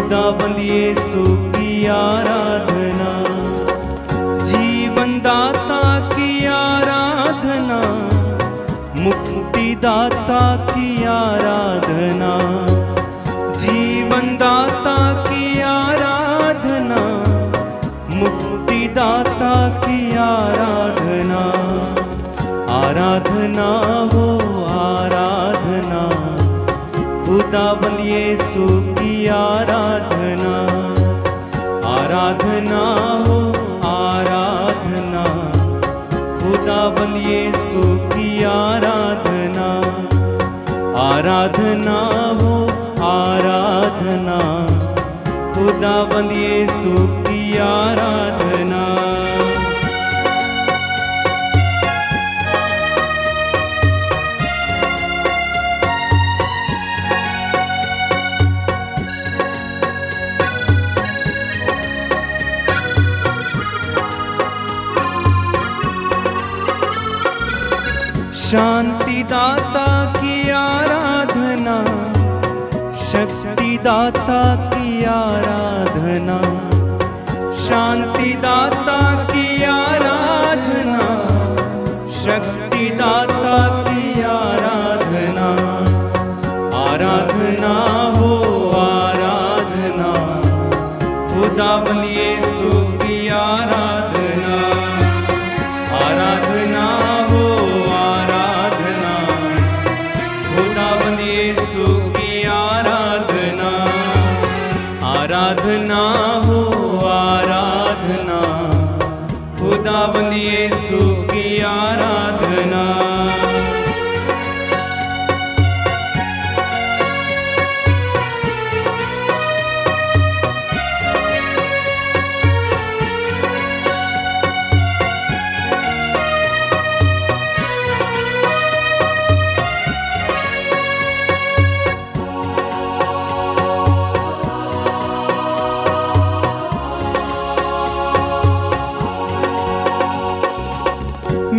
खुदावंद यीशु की आराधना, जीवन दाता की आराधना, मुक्तिदाता की आराधना, जीवन दाता की आराधना, मुक्तिदाता की आराधना। आराधना हो आराधना, खुदावंद यीशु की आराधना। आराधना हो आराधना, खुदावंद यीशु की आराधना। आराधना हो आराधना, खुदावंद यीशु की आराधना। शांतिदाता की आराधना, शक्तिदाता की आराधना, शांतिदाता की आराधना, शक्तिदाता की आराधना। आराधना हो आराधना, खुदावंद यीशु की आराधना। आराधना हो आराधना, खुदावंद यीशु की आराधना। आराधना हो आराधना, खुदावंद यीशु की आराधना।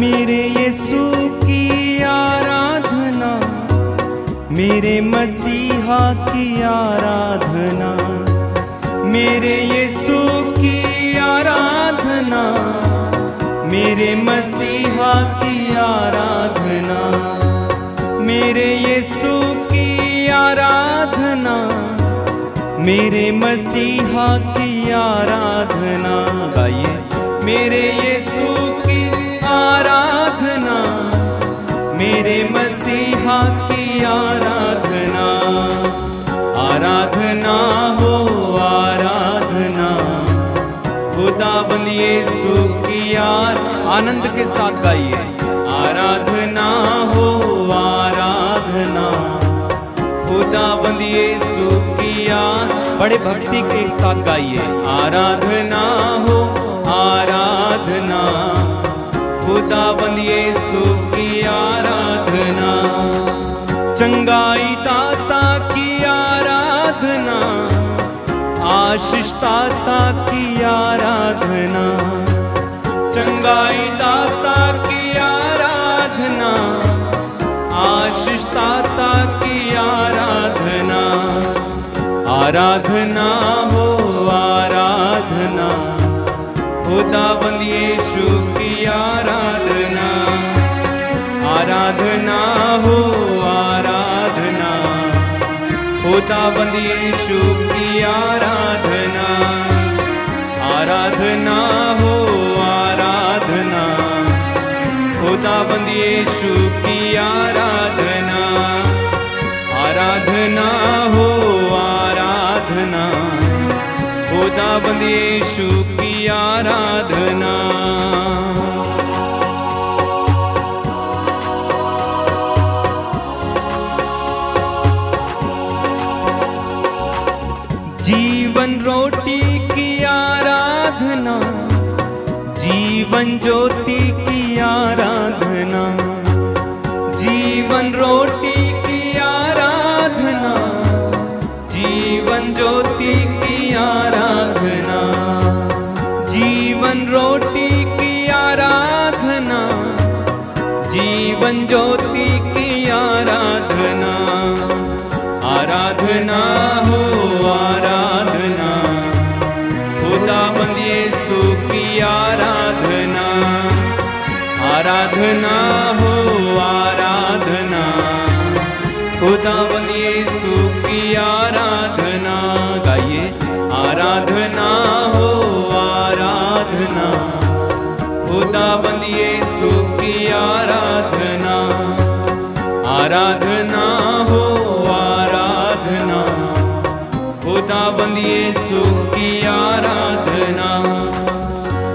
मेरे यीशु की आराधना, मेरे मसीहा की आराधना, मेरे यीशु की आराधना, मेरे मसीहा की आराधना, मेरे यीशु की आराधना, मेरे मसीहा की आराधना। गाइए, मेरे यीशु की आराधना, मेरे मसीहा की आराधना। आराधना हो आराधना, खुदावंद यीशु की आनंद के साथ गाइए। आराधना हो आराधना, खुदावंद यीशु की बड़े भक्ति के साथ गाइए। आराधना हो आराधना, खुदावंद यीशु की आराधना। चंगाई दाता की आराधना, आशीष दाता की आराधना, चंगाई दाता की आराधना, आशीष दाता की आराधना। आराधना हो आराधना, खुदावंद यीशु की आराधना। आराधना हो आराधना, खुदावंद यीशु की आराधना। आराधना हो आराधना, खुदावंद यीशु की आराधना। आराधना हो आराधना, खुदावंद यीशु की आराधना। जीवन रोटी की आराधना, जीवन ज्योति की आराधना, जीवन रोटी की आराधना, जीवन ज्योति की आराधना, जीवन रोटी की आराधना, जीवन ज्योति की आराधना। आराधना हो आराधना, आराधना हो आराधना, खुदाबंद यीशु की आराधना। आराधना हो आराधना, खुदाबंद यीशु की आराधना।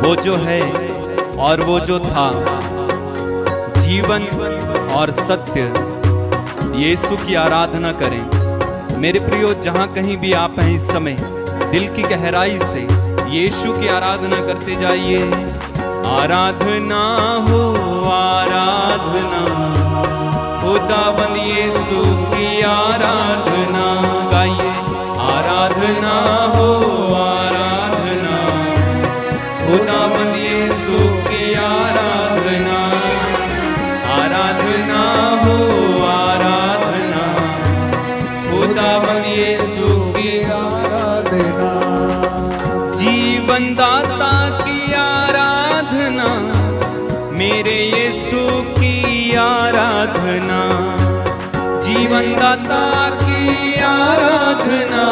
वो जो है और वो जो था, जीवन और सत्य, यीशु की आराधना करें। मेरे प्रियो, जहाँ कहीं भी आप हैं इस समय, दिल की गहराई से यीशु की आराधना करते जाइए। आराधना हो आराधना, खुदाबंद यीशु की आराधना गाइए। आराधना हो आराधना, खुदाबंद यीशु की आराधना। आराधना हो आराधना, खुदाबंद यीशु की आराधना। जीवन दाता की आराधना, मेरे यीशु की आराधना। जीवन दाता की आराधना,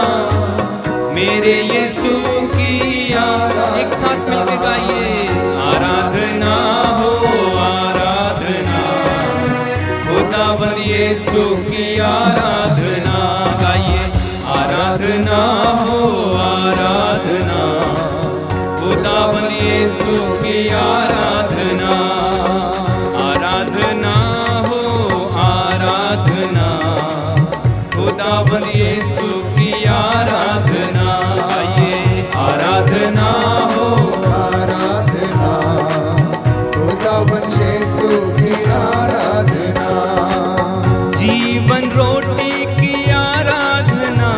मेरे यीशु की आराधना। एक साथ मिलकर गाइए। आराधना हो आराधना, खुदाबंद यीशु की आराधना गाइए। आराधना हो आराधना, खुदाबंद यीशु की आराधना। आराधना हो आराधना, खुदाबंद यीशु की आराधना गाइए। आराधना हो आराधना, खुदाबंद यीशु की आराधना। जीवन रोटी की आराधना,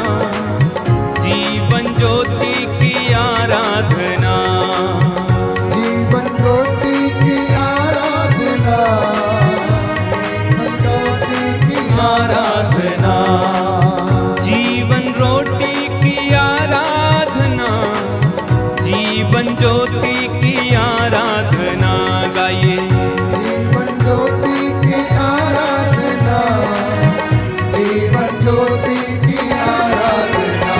जीवन ज्योति की आराधना। जीवन रोटी की आराधना, ज्योति की आराधना। जीवन रोटी की आराधना, जीवन ज्योति की आराधना गाइए। जीवन ज्योति की आराधना, जीवन ज्योति की आराधना।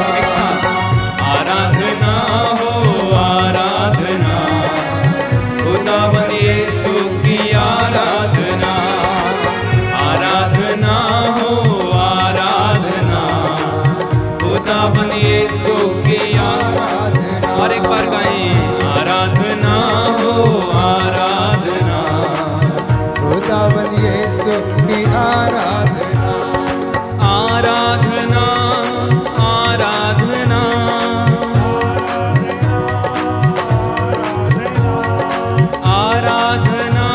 आराधना हो आराधना, खुदाबंद यीशु की आराधना। आराधना हो आराधना, खुदाबंद यीशु की आराधना। और एक बार गाएं। आराधना हो आराधना, खुदाबंद यीशु की आराधना। आराधना आराधना, आराधना आराधना,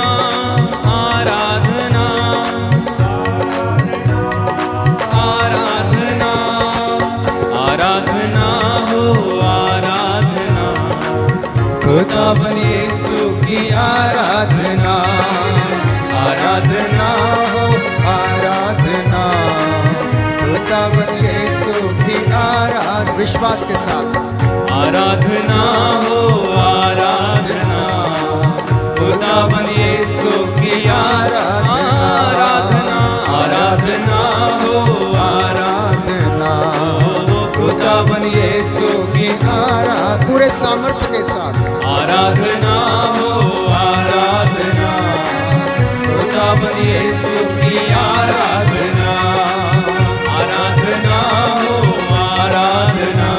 आराधना आराधना हो आराधना, खुदाबंद यीशु की आराधना। आराधना हो आराधना, खुदाबंद यीशु की आराधना। विश्वास के साथ। आराधना हो आराधना, खुदाबंद यीशु की आराधना। आराधना हो आराधना, खुदाबंद यीशु की आराधना। पूरे सामर्थ्य के साथ। आराधना हो आराधना, खुदाबंद यीशु की आराधना। आराधना हो आराधना,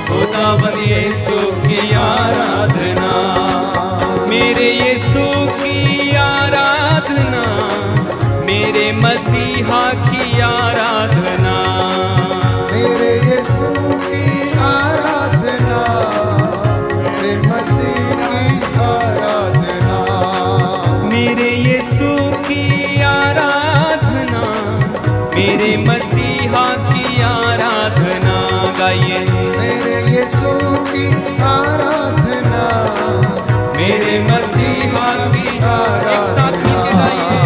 खुदाबंद यीशु की आराधना। मेरे यीशु की आराधना, मेरे मसीहा की आराधना। मेरे यीशु की आराधना, मेरे मसीह की आराधना। मेरे यीशु की आराधना, मेरे मसीहा की आराधना गाइए। मेरे यीशु की आराधना, मेरे मसीहा की आराधना। एक साथ मिलकर गाइए।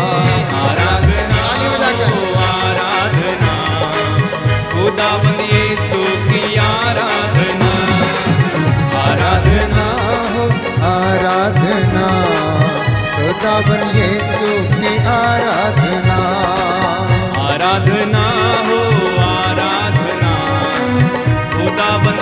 आराधना हो आराधना, खुदाबंद यीशु की आराधना। आराधना हो आराधना, खुदाबंद यीशु की आराधना। आराधना हो आराधना, खुदाबंद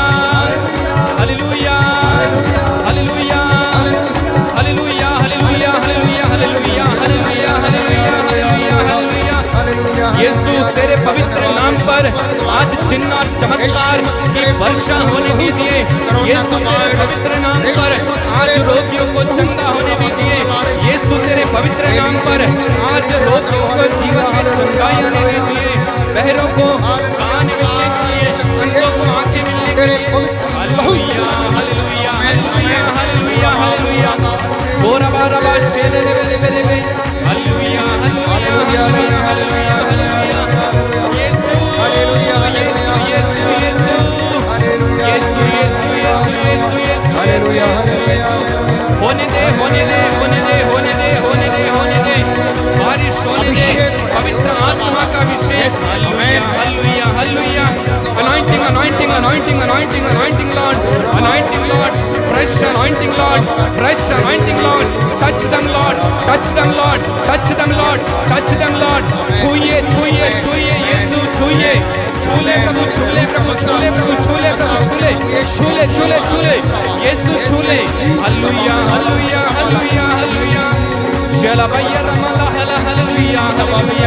आज चिन्ह और चमत्कार की वर्षा होने दीजिए। यीशु तेरे पवित्र नाम पर आज रोगियों को चंगा होने दीजिए। यीशु तेरे पवित्र नाम पर आज रोगियों को जीवन में चंगाई आने दीजिए। बहरों को कान मिलने के लिए, अंधों को आंखें मिलने के लिए। Hallelujah hallelujah hallelujah hallelujah hallelujah. बोरा बारा बा शेले ले ले ले ले। Hallelujah hallelujah hallelujah hallelujah. Yeshu hallelujah hallelujah Yeshu Yeshu Yeshu Yeshu Yeshu Yeshu hallelujah hallelujah. होने दे होने दे होने दे होने दे होने दे होने दे। बारिश होने दे, पवित्र आत्मा का अभिषेक। Hallelujah hallelujah. Anointing, anointing, anointing, anointing, anointing, Lord. Anointing, Lord. Fresh anointing, Lord. Fresh anointing, Lord. Touch them, Lord. Touch them, Lord. Touch them, Lord. Touch them, Lord. छूइए छूइए छूइए यीशु छूइए। छूले प्रभु छूले प्रभु छूले प्रभु छूले प्रभु छूले छूले छूले छूले यीशु छूले। Hallelujah hallelujah hallelujah hallelujah. जला भैया रमला हला hallelujah hallelujah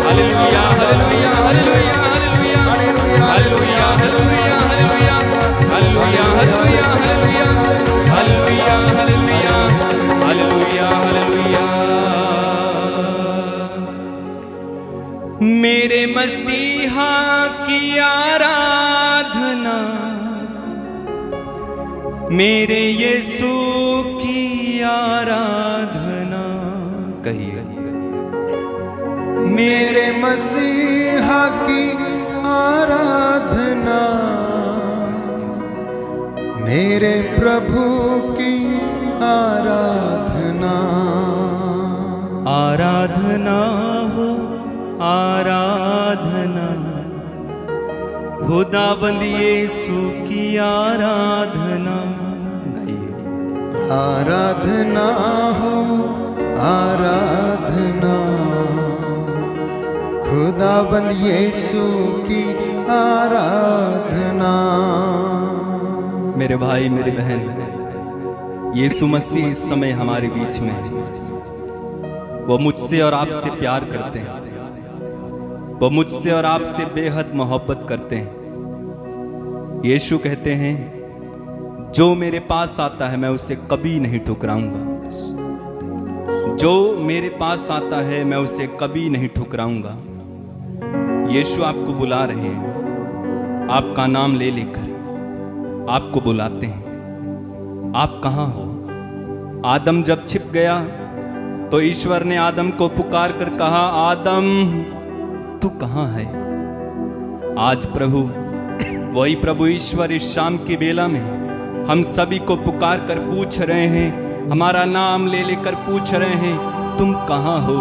hallelujah hallelujah hallelujah hallelujah hallelujah hallelujah hallelujah hallelujah hallelujah hallelujah hallelujah hallelujah. मेरे मसीहा की आराधना, मेरे यीशु की आराधना। कहिए मेरे मसीहा की आराधना, मेरे प्रभु की आराधना। आराधना हो आराधना, खुदाबंद यीशु की आराधना। आराधना हो आराधना, खुदाबंद यीशु की आराधना। मेरे भाई मेरी बहन, यीशु मसीह इस समय हमारे बीच में है। वो मुझसे और आपसे प्यार करते हैं। वो मुझसे और आपसे बेहद मोहब्बत करते हैं। यीशु कहते हैं, जो मेरे पास आता है मैं उसे कभी नहीं ठुकराऊंगा। जो मेरे पास आता है मैं उसे कभी नहीं ठुकराऊंगा। यीशु आपको बुला रहे हैं, आपका नाम ले लेकर आपको बुलाते हैं। आप कहाँ हो? आदम जब छिप गया तो ईश्वर ने आदम को पुकार कर कहा, आदम तू कहाँ है? आज प्रभु, वही प्रभु ईश्वर इस शाम की बेला में हम सभी को पुकार कर पूछ रहे हैं, हमारा नाम ले लेकर पूछ रहे हैं, तुम कहाँ हो?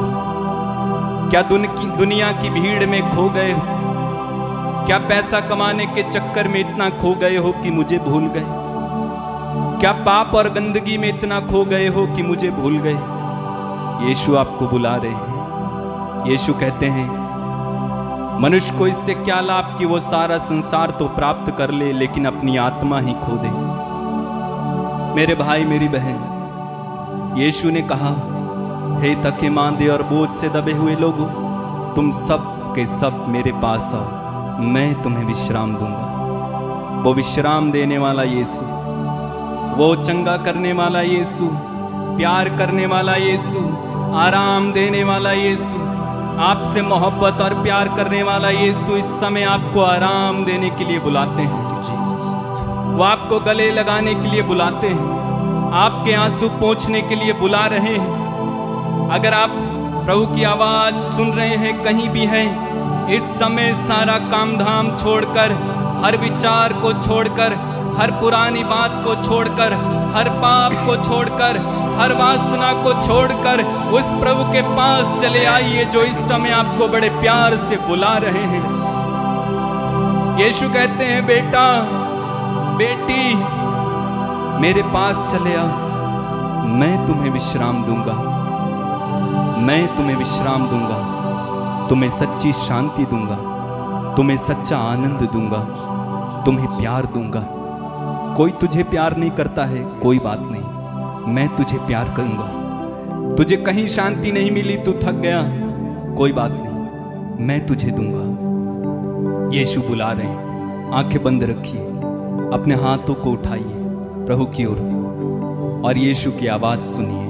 क्या दुनिया की भीड़ में खो गए हो? क्या पैसा कमाने के चक्कर में इतना खो गए हो कि मुझे भूल गए? क्या पाप और गंदगी में इतना खो गए हो कि मुझे भूल गए? यीशु आपको बुला रहे हैं। यीशु कहते हैं, मनुष्य को इससे क्या लाभ कि वो सारा संसार तो प्राप्त कर ले लेकिन अपनी आत्मा ही खो दे। मेरे भाई मेरी बहन, यीशु ने कहा, हे थके मांदे और बोझ से दबे हुए लोगों, तुम सब के सब मेरे पास आओ, मैं तुम्हें विश्राम दूंगा। वो विश्राम देने वाला यीशु, वो चंगा करने वाला यीशु, प्यार करने वाला यीशु, आराम देने वाला यीशु, आपसे मोहब्बत और प्यार करने वाला यीशु इस समय आपको आराम देने के लिए बुलाते हैं। वो आपको गले लगाने के लिए बुलाते हैं, आपके आंसू पोंछने के लिए बुला रहे हैं। अगर आप प्रभु की आवाज सुन रहे हैं, कहीं भी हैं, इस समय सारा काम धाम छोड़कर, हर विचार को छोड़कर, हर पुरानी बात को छोड़कर, हर पाप को छोड़कर, हर वासना को छोड़कर उस प्रभु के पास चले आइए जो इस समय आपको बड़े प्यार से बुला रहे हैं। यीशु कहते हैं, बेटा बेटी मेरे पास चले आ, मैं तुम्हें विश्राम दूंगा, मैं तुम्हें विश्राम दूंगा, तुम्हें सच्ची शांति दूंगा, तुम्हें सच्चा आनंद दूंगा, तुम्हें प्यार दूंगा। कोई तुझे प्यार नहीं करता है, कोई बात नहीं, मैं तुझे प्यार करूंगा। तुझे कहीं शांति नहीं मिली, तू थक गया, कोई बात नहीं, मैं तुझे दूंगा। यीशु बुला रहे हैं। आंखें बंद रखिए, अपने हाथों को उठाइए प्रभु की ओर और यीशु की आवाज सुनिए।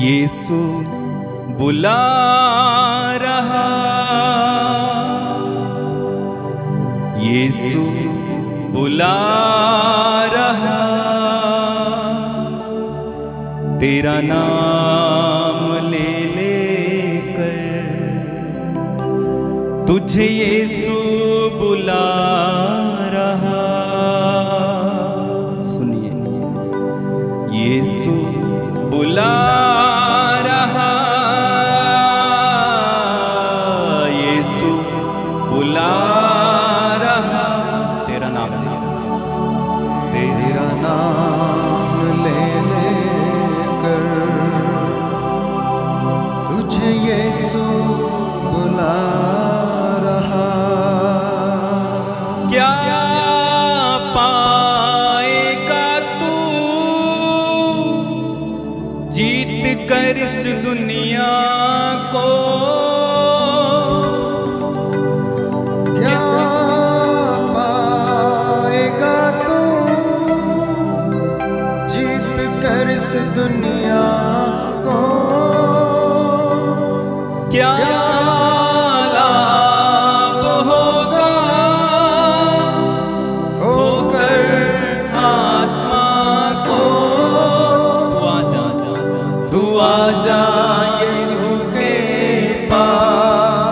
यीशु बुला रहा, यीशु बुला रहा, तेरा नाम ले लेकर तुझे यीशु बुला रहा। सुनिए, यीशु बुला रहा, यीशु बुला रहा, तेरा नाम ले लेकर तुझे यीशु बुला रहा। क्या पाएगा तू जीत कर इस दुनिया को? क्या पाएगा तू जीत कर इस दुनिया को? क्या लाभ होगा खोकर आत्मा को? तू आजा यीशु के पास,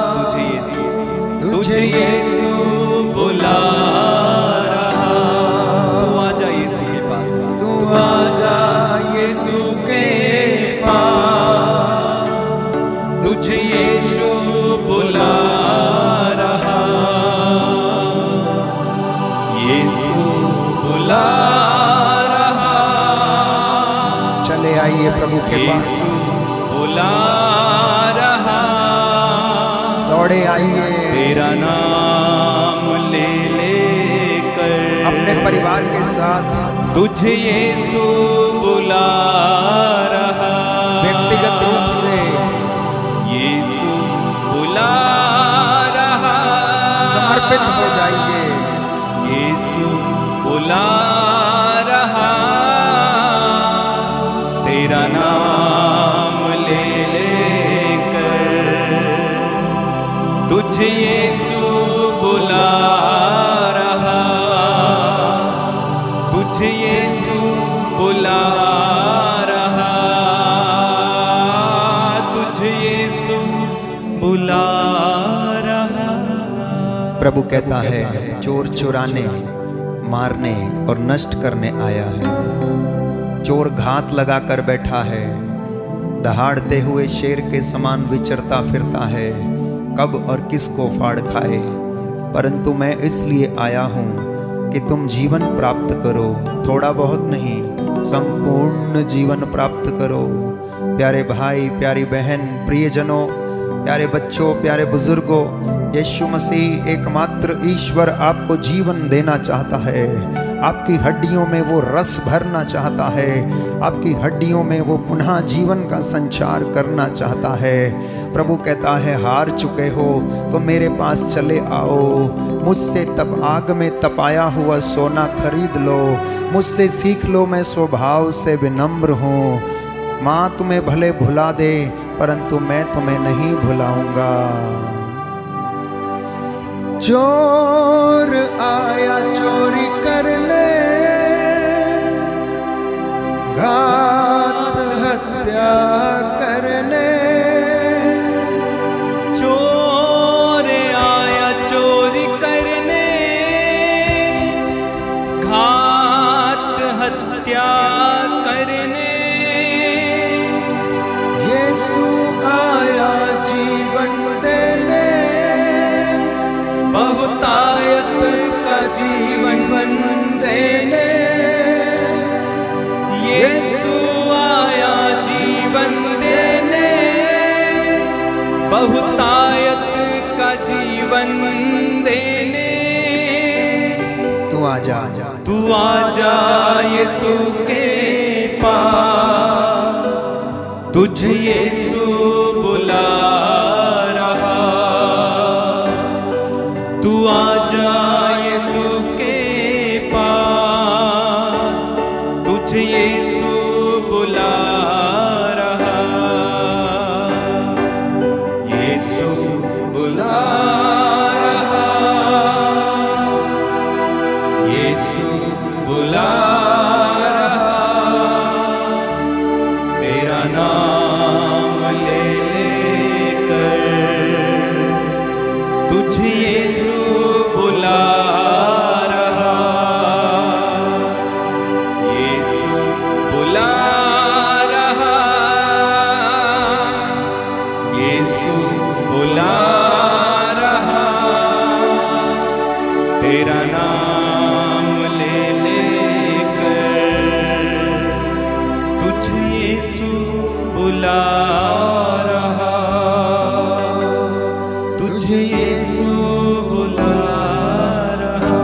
तुझे यीशु बुला रहा। तू आजा यीशु के पास, तू आजा यीशु के पास, तुझे यीशु बुला रहा। यीशु बुला रहा। चले आइए प्रभु के पास, बुला रहा, दौड़े आइए तेरा नाम ले लेकर अपने परिवार के साथ तुझे यीशु बुला रहा। व्यक्तिगत रूप से यीशु बुला रहा, समर्पित हो जाइए। यीशु बुला रहा, तेरा नाम ले लेकर तुझे यीशु बुला रहा, तुझे यीशु बुला रहा, तुझे यीशु बुला रहा। प्रभु कहता है, चोर चुराने, मारने और नष्ट करने आया है। चोर घात लगा कर बैठा है, दहाड़ते हुए शेर के समान विचरता फिरता है, कब और किसको फाड़ खाए। परंतु मैं इसलिए आया हूँ कि तुम जीवन प्राप्त करो, थोड़ा बहुत नहीं, संपूर्ण जीवन प्राप्त करो। प्यारे भाई, प्यारी बहन, प्रियजनों, प्यारे बच्चों, प्यारे बुजुर्गों, यीशु मसीह एकमात्र ईश्वर आपको जीवन देना चाहता है। आपकी हड्डियों में वो रस भरना चाहता है, आपकी हड्डियों में वो पुनः जीवन का संचार करना चाहता है। प्रभु कहता है, हार चुके हो तो मेरे पास चले आओ, मुझसे तब आग में तपाया हुआ सोना खरीद लो, मुझसे सीख लो, मैं स्वभाव से विनम्र हूँ। माँ तुम्हें भले भुला दे परंतु मैं तुम्हें नहीं भुलाऊंगा। चोर आया चोरी करने, घात हत्या करने। चोर आया चोरी करने, घात हत्या करने। यीशु आया जीवन देने, बहुतायत का जीवन देने। यीशु आया जीवन देने, बहुतायत का जीवन देने। तू आजा, तू आजा यीशु के पास, तुझे यीशु बुला रहा। तुझे यीशु बुला रहा, यीशु बुला रहा, यीशु बुला रहा, तेरा नाम ले लेकर तुझे यीशु बुला रहा, यीशु बुला रहा, यीशु बुला रहा, तेरा नाम ले लेकर तुझे यीशु बुला रहा, तुझे यीशु बुला रहा,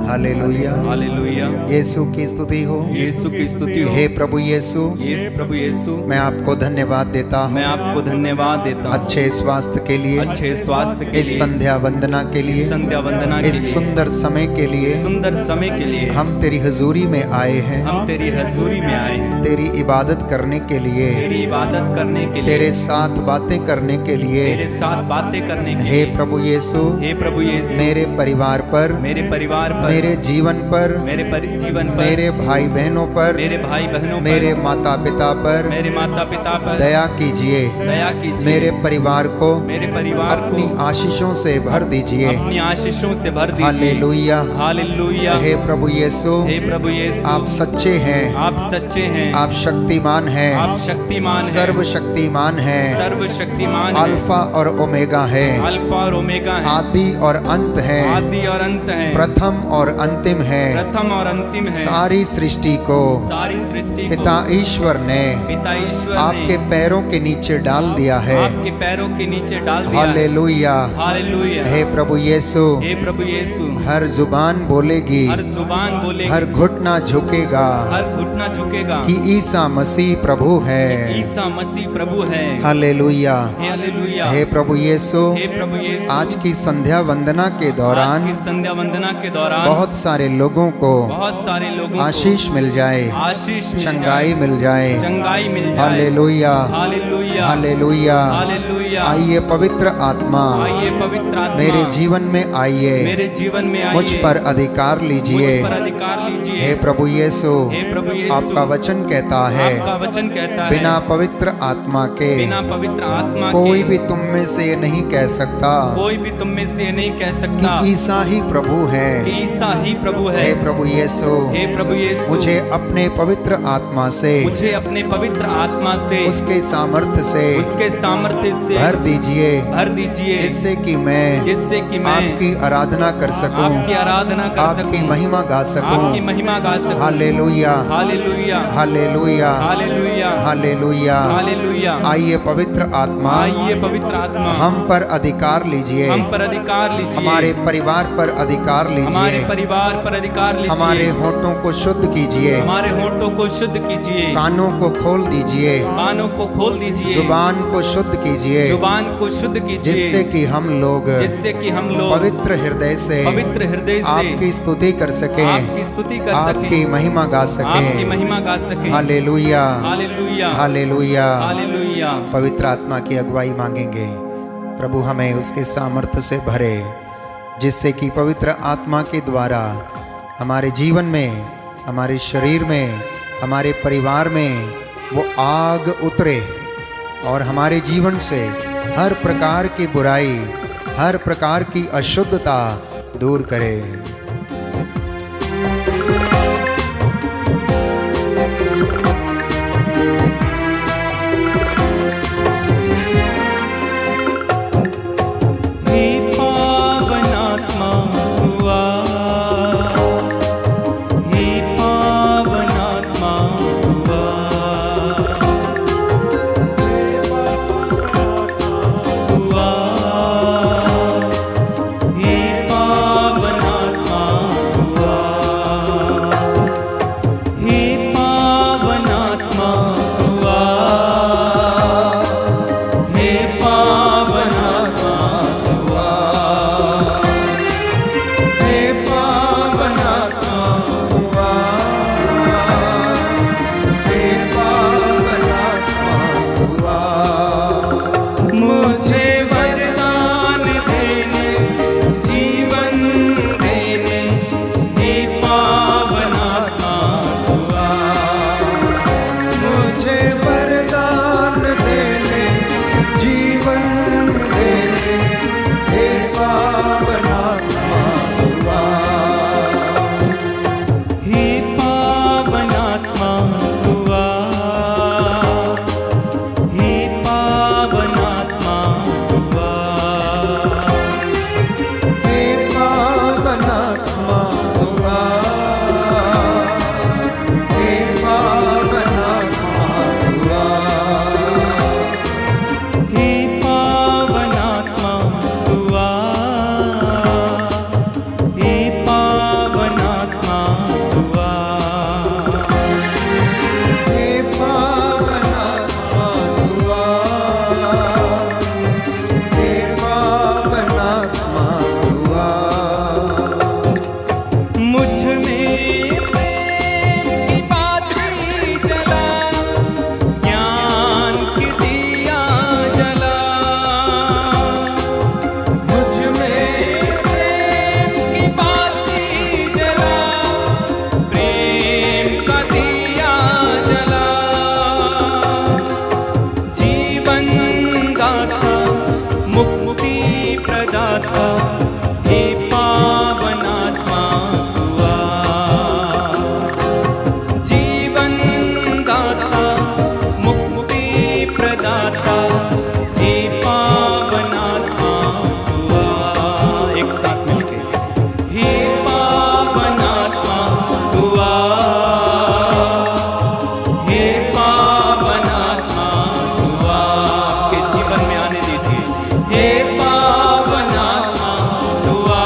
हालेलुया, हालेलुया। यीशु की स्तुति हो, यीशु की स्तुति हो। हे प्रभु यीशु, यीशु प्रभु यीशु, मैं आपको धन्यवाद देता हूँ मैं आपको धन्यवाद देता हूँ अच्छे स्वास्थ्य के लिए, अच्छे स्वास्थ्य के इस लिए, संध्या वंदना के लिए, संध्या वंदना के इस लिए, सुंदर समय के लिए सुंदर समय के लिए हम तेरी हजूरी में आए हैं, हम तेरी हजूरी में आए हैं, तेरी इबादत करने के लिए, तेरी इबादत करने के लिए, तेरे साथ बातें करने के लिए। तेरे साथ बातें करने के हे लिए। प्रभु यीशु, हे प्रभु यीशु, मेरे परिवार पर, मेरे परिवार पर, मेरे जीवन पर, मेरे जीवन पर, मेरे भाई बहनों पर, मेरे भाई बहनों पर, मेरे माता पिता पर मेरे माता पिता पर दया कीजिए, दया कीजिए। मेरे परिवार को मेरे परिवार को अपनी आशीषों से भर दीजिए। अपनी आशीषों से भर दीजिए। Hallelujah, hallelujah. हे प्रभु यीशु, हे प्रभु यीशु, आप सच्चे हैं, आप सच्चे हैं, आप शक्तिमान हैं, आप शक्तिमान हैं, सर्वशक्तिमान हैं, सर्वशक्तिमान हैं, अल्फा और ओमेगा है, अल्फा और ओमेगा है, आदि और अंत है, आदि और अंत है, प्रथम और अंतिम है। प्रथम और अंतिम है। सारी सृष्टि को सारी सृष्टि को पिता ईश्वर ने पिता ईश्वर आपके ने पैरों के नीचे डाल दिया है। आपके पैरों के नीचे डाल दिया है। Hallelujah, hallelujah. हे प्रभु यीशु, हे प्रभु यीशु, हर जुबान बोलेगी, हर जुबान बोलेगी, हर घुटना झुकेगा हर घुटना झुकेगा कि ईसा मसीह प्रभु है। ईसा मसीह प्रभु है। Hallelujah, hallelujah. हे प्रभु यीशु, हे प्रभु यीशु, आज की संध्या वंदना के आज दौरान की संध्या वंदना के दौरान बहुत सारे लोगों को बहुत सारे लोगों आशीष मिल जाए, को आशीष मिल चंगाई जाए, मिल जाए। चंगाई मिल जाए। Hallelujah, hallelujah. हालेलुया। हालेलुया। आइए पवित्र आत्मा, आइए पवित्र आत्मा, मेरे जीवन में आइए, मेरे जीवन में आइए, मुझ पर अधिकार लीजिए। मुझ पर अधिकार लीजिए। हे प्रभु यीशु, हे प्रभु यीशु, आपका वचन कहता है, आपका वचन कहता है, बिना पवित्र आत्मा के बिना पवित्र आत्मा कोई के भी तुम में से ये नहीं कह सकता कोई भी तुम में से नहीं कह सकता कि ईसा ही प्रभु है। कि ईसा ही प्रभु है। हे प्रभु यीशु, हे प्रभु यीशु, मुझे अपने पवित्र आत्मा से, मुझे अपने पवित्र आत्मा से, उसके सामर्थ्य से उसके सामर्थ्य से भर दीजिए, भर दीजिए, जिससे कि मैं मैं आपकी आराधना कर सकूं, आपकी आराधना कर आपकी सकूं, महिमा गा आपकी सकूं। महिमा गा सकूं। Hallelujah, hallelujah. Hallelujah, hallelujah. Hallelujah. Hallelujah. आइए पवित्र आत्मा, आइए पवित्र आत्मा, हम पर अधिकार लीजिए, हम पर अधिकार लीजिए, हमारे परिवार पर अधिकार हमारे लीजिए, परिवार पर अधिकार लीजिए, हमारे होठों को शुद्ध कीजिए, हमारे होठों को शुद्ध कीजिए, कानों को खोल दीजिए, कानों को खोल दीजिए, जुबान को शुद्ध कीजिए, जुबान को शुद्ध कीजिए, जिससे कि हम लोग पवित्र हृदय से आपकी स्तुति कर सकें, आपकी स्तुति कर आपकी सकें, महिमा गा आपकी सकें। महिमा गा सकें। Hallelujah, hallelujah. हालेलुया। हालेलुया। पवित्र आत्मा की अगुवाई मांगेंगे। प्रभु हमें उसके सामर्थ्य से भरे, जिससे कि पवित्र आत्मा के द्वारा हमारे जीवन में, हमारे शरीर में, हमारे परिवार में वो आग उतरे और हमारे जीवन से हर प्रकार की बुराई, हर प्रकार की अशुद्धता दूर करे। हे पावनात्मा हुआ, जीवन दाता मुक्ति प्रदाता, हे पावनात्मा हुआ। एक साथ मिलके हे पावनात्मा हुआ, हे पावनात्मा हुआ। के जीवन में आने दीजिए, हे पावनात्मा हुआ,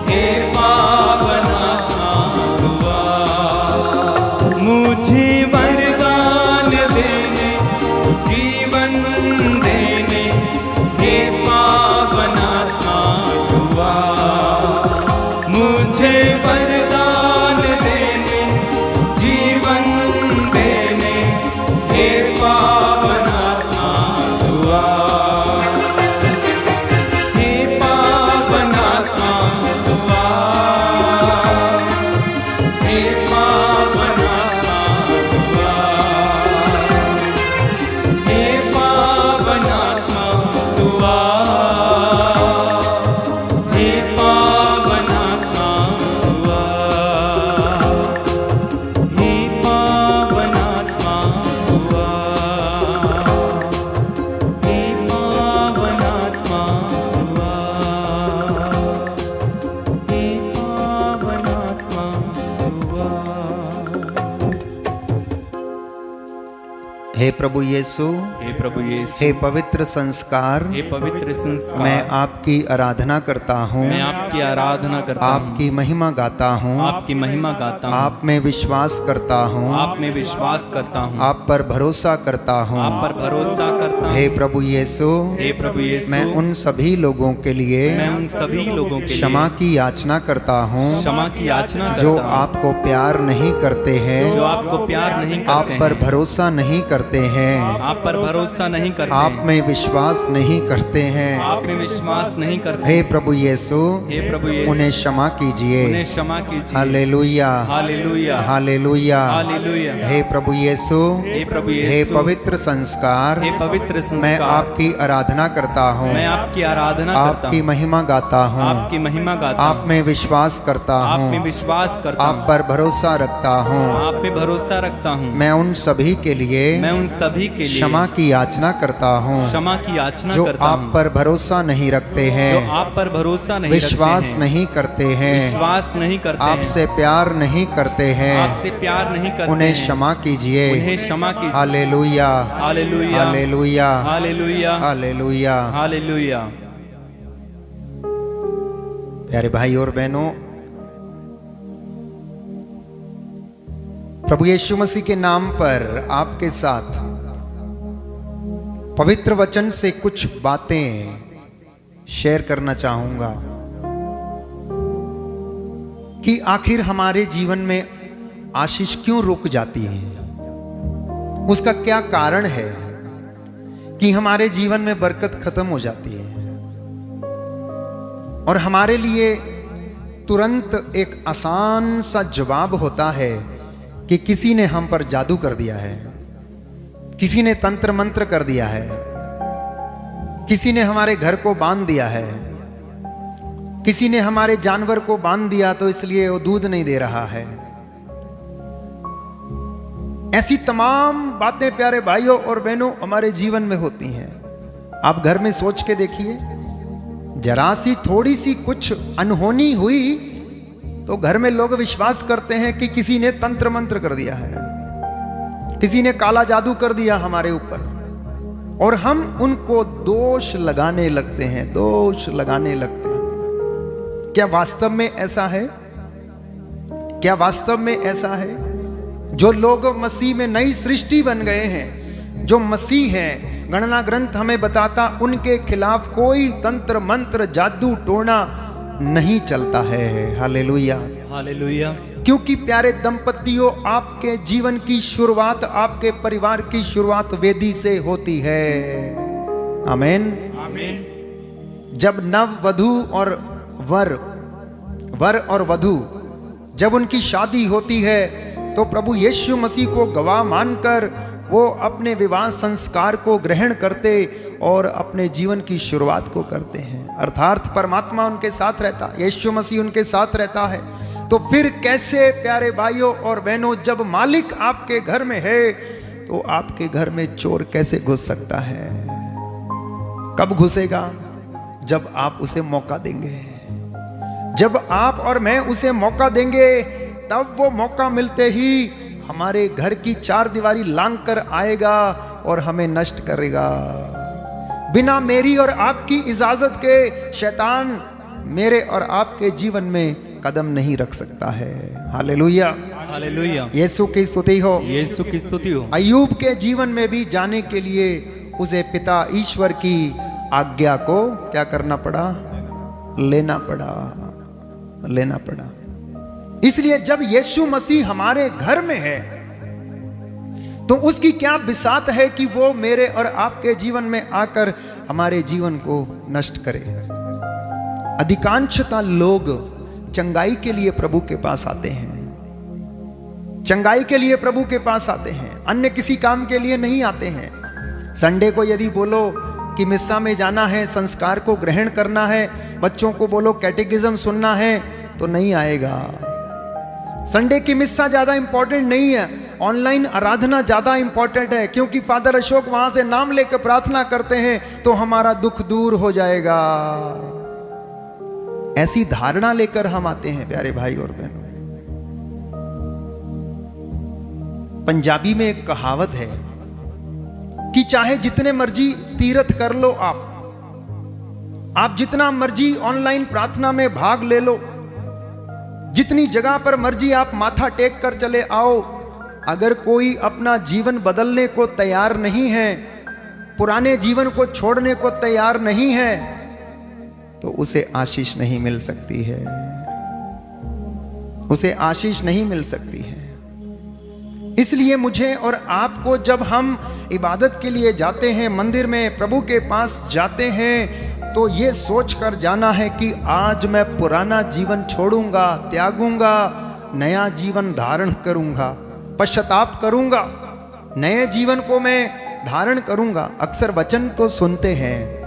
हे पावनात्मा हुआ। मुझे वरदान देने, जीवन देने, हे पावनात्मा हुआ। मुझे वरदान देने, जीवन देने, हे पावनात्मा हुआ। हे पावनात्मा हुआ, हे पावनात्मा हुआ, हे पावनात्मा हुआ, हे पावनात्मा हुआ, हे पावनात्मा हुआ, हे पावनात्मा हुआ, हे पावनात्मा हुआ। हे प्रभु यीशु, हे प्रभु यीशु, हे पवित्र संस्कार, हे पवित्र संस्कार, मैं आपकी आराधना करता हूँ, मैं आपकी आराधना करता हूँ, आपकी महिमा गाता हूँ, आपकी महिमा गाता हूँ, आप में विश्वास करता हूँ, आप में विश्वास करता हूँ, आप पर भरोसा करता हूँ। आप पर भरोसा करता हूँ। हे प्रभु यीशु, हे प्रभु यीशु, मैं उन सभी लोगों के लिए मैं उन सभी लोगों के लिए क्षमा की याचना करता हूँ क्षमा की याचना करता जो हूँ, आपको प्यार नहीं करते हैं, जो आपको प्यार नहीं करते आप पर हैं, भरोसा नहीं करते हैं, आप पर भरोसा नहीं करते आप हैं, में विश्वास नहीं करते हैं। आप में विश्वास नहीं करते। हे प्रभु यीशु, हे प्रभु यीशु, उन्हें क्षमा कीजिए। उन्हें क्षमा कीजिए। Hallelujah, hallelujah, hallelujah. हालेलुया। हे प्रभु यीशु, हे प्रभु यीशु, हे पवित्र संस्कार, हे पवित्र मैं संस्कार, आपकी आराधना करता हूँ, मैं आपकी आराधना करता आपकी हूँ, महिमा गाता हूँ, आपकी महिमा गाता आप हूँ, में विश्वास करता आप में हूँ, विश्वास करता आप हूँ, पर भरोसा रखता हूँ। आप पे भरोसा रखता हूँ। मैं उन सभी के लिए मैं उन सभी के लिए क्षमा की याचना करता हूँ क्षमा की याचना जो करता आप हूँ, पर भरोसा नहीं रखते जो हैं, आप पर भरोसा नहीं विश्वास रखते हैं, नहीं करते हैं, विश्वास नहीं करते हैं, आपसे प्यार नहीं करते हैं, आपसे प्यार नहीं करते उन्हें हैं, क्षमा कीजिए। उन्हें क्षमा कीजिए। Hallelujah, hallelujah, hallelujah, hallelujah, hallelujah. Hallelujah. प्यारे भाई और बहनों, प्रभु यीशु मसीह के नाम पर आपके साथ पवित्र वचन से कुछ बातें शेयर करना चाहूंगा कि आखिर हमारे जीवन में आशीष क्यों रुक जाती है, उसका क्या कारण है कि हमारे जीवन में बरकत खत्म हो जाती है और हमारे लिए तुरंत एक आसान सा जवाब होता है कि किसी ने हम पर जादू कर दिया है, किसी ने तंत्र मंत्र कर दिया है, किसी ने हमारे घर को बांध दिया है, किसी ने हमारे जानवर को बांध दिया तो इसलिए वो दूध नहीं दे रहा है। ऐसी तमाम बातें प्यारे भाइयों और बहनों हमारे जीवन में होती हैं। आप घर में सोच के देखिए, जरा सी थोड़ी सी कुछ अनहोनी हुई तो घर में लोग विश्वास करते हैं कि किसी ने तंत्र मंत्र कर दिया है, किसी ने काला जादू कर दिया हमारे ऊपर, और हम उनको दोष लगाने लगते हैं, दोष लगाने लगते हैं। क्या वास्तव में ऐसा है? क्या वास्तव में ऐसा है? जो लोग मसीह में नई सृष्टि बन गए हैं, जो मसीह हैं, गणना ग्रंथ हमें बताता उनके खिलाफ कोई तंत्र मंत्र जादू टोना नहीं चलता है। Hallelujah, hallelujah. क्योंकि प्यारे दंपतियों, आपके जीवन की शुरुआत, आपके परिवार की शुरुआत वेदी से होती है। आमीन, आमीन। जब नव वधू और वर और वधू जब उनकी शादी होती है तो प्रभु यीशु मसीह को गवाह मानकर वो अपने विवाह संस्कार को ग्रहण करते और अपने जीवन की शुरुआत को करते हैं, अर्थात परमात्मा उनके साथ रहता, यीशु मसीह उनके साथ रहता है, तो फिर कैसे प्यारे भाइयों और बहनों, जब मालिक आपके घर में है तो आपके घर में चोर कैसे घुस सकता है? कब घुसेगा? जब आप उसे मौका देंगे। जब आप और मैं उसे मौका देंगे, तब वो मौका मिलते ही हमारे घर की चार दीवारी लांघ कर आएगा और हमें नष्ट करेगा। बिना मेरी और आपकी इजाजत के शैतान मेरे और आपके जीवन में कदम नहीं रख सकता है। हालेलुया, हालेलुया, यीशु की स्तुति हो, यीशु की स्तुति हो। अय्यूब के जीवन में भी जाने के लिए उसे पिता ईश्वर की आज्ञा को क्या करना पड़ा? लेना पड़ा। इसलिए जब यीशु मसीह हमारे घर में है तो उसकी क्या बिसात है कि वो मेरे और आपके जीवन में आकर हमारे जीवन को नष्ट करे। अधिकांशतः लोग चंगाई के लिए प्रभु के पास आते हैं, चंगाई के लिए प्रभु के पास आते हैं, अन्य किसी काम के लिए नहीं आते हैं। संडे को यदि बोलो कि मिस्सा में जाना है, संस्कार को ग्रहण करना है, बच्चों को बोलो कैटेकिज्म सुनना है, तो नहीं आएगा। संडे की मिस्सा ज्यादा इंपॉर्टेंट नहीं है, ऑनलाइन आराधना ज्यादा इंपॉर्टेंट है, क्योंकि फादर अशोक वहां से नाम लेकर प्रार्थना करते हैं तो हमारा दुख दूर हो जाएगा। ऐसी धारणा लेकर हम आते हैं प्यारे भाई और बहनों। पंजाबी में एक कहावत है कि चाहे जितने मर्जी तीर्थ कर लो, आप जितना मर्जी ऑनलाइन प्रार्थना में भाग ले लो, जितनी जगह पर मर्जी आप माथा टेक कर चले आओ, अगर कोई अपना जीवन बदलने को तैयार नहीं है, पुराने जीवन को छोड़ने को तैयार नहीं है, तो उसे आशीष नहीं मिल सकती है, उसे आशीष नहीं मिल सकती है। इसलिए मुझे और आपको जब हम इबादत के लिए जाते हैं, मंदिर में प्रभु के पास जाते हैं, तो ये सोच कर जाना है कि आज मैं पुराना जीवन छोड़ूंगा, त्यागूंगा, नया जीवन धारण करूंगा, पश्चाताप करूंगा, नए जीवन को मैं धारण करूंगा। अक्सर वचन तो सुनते हैं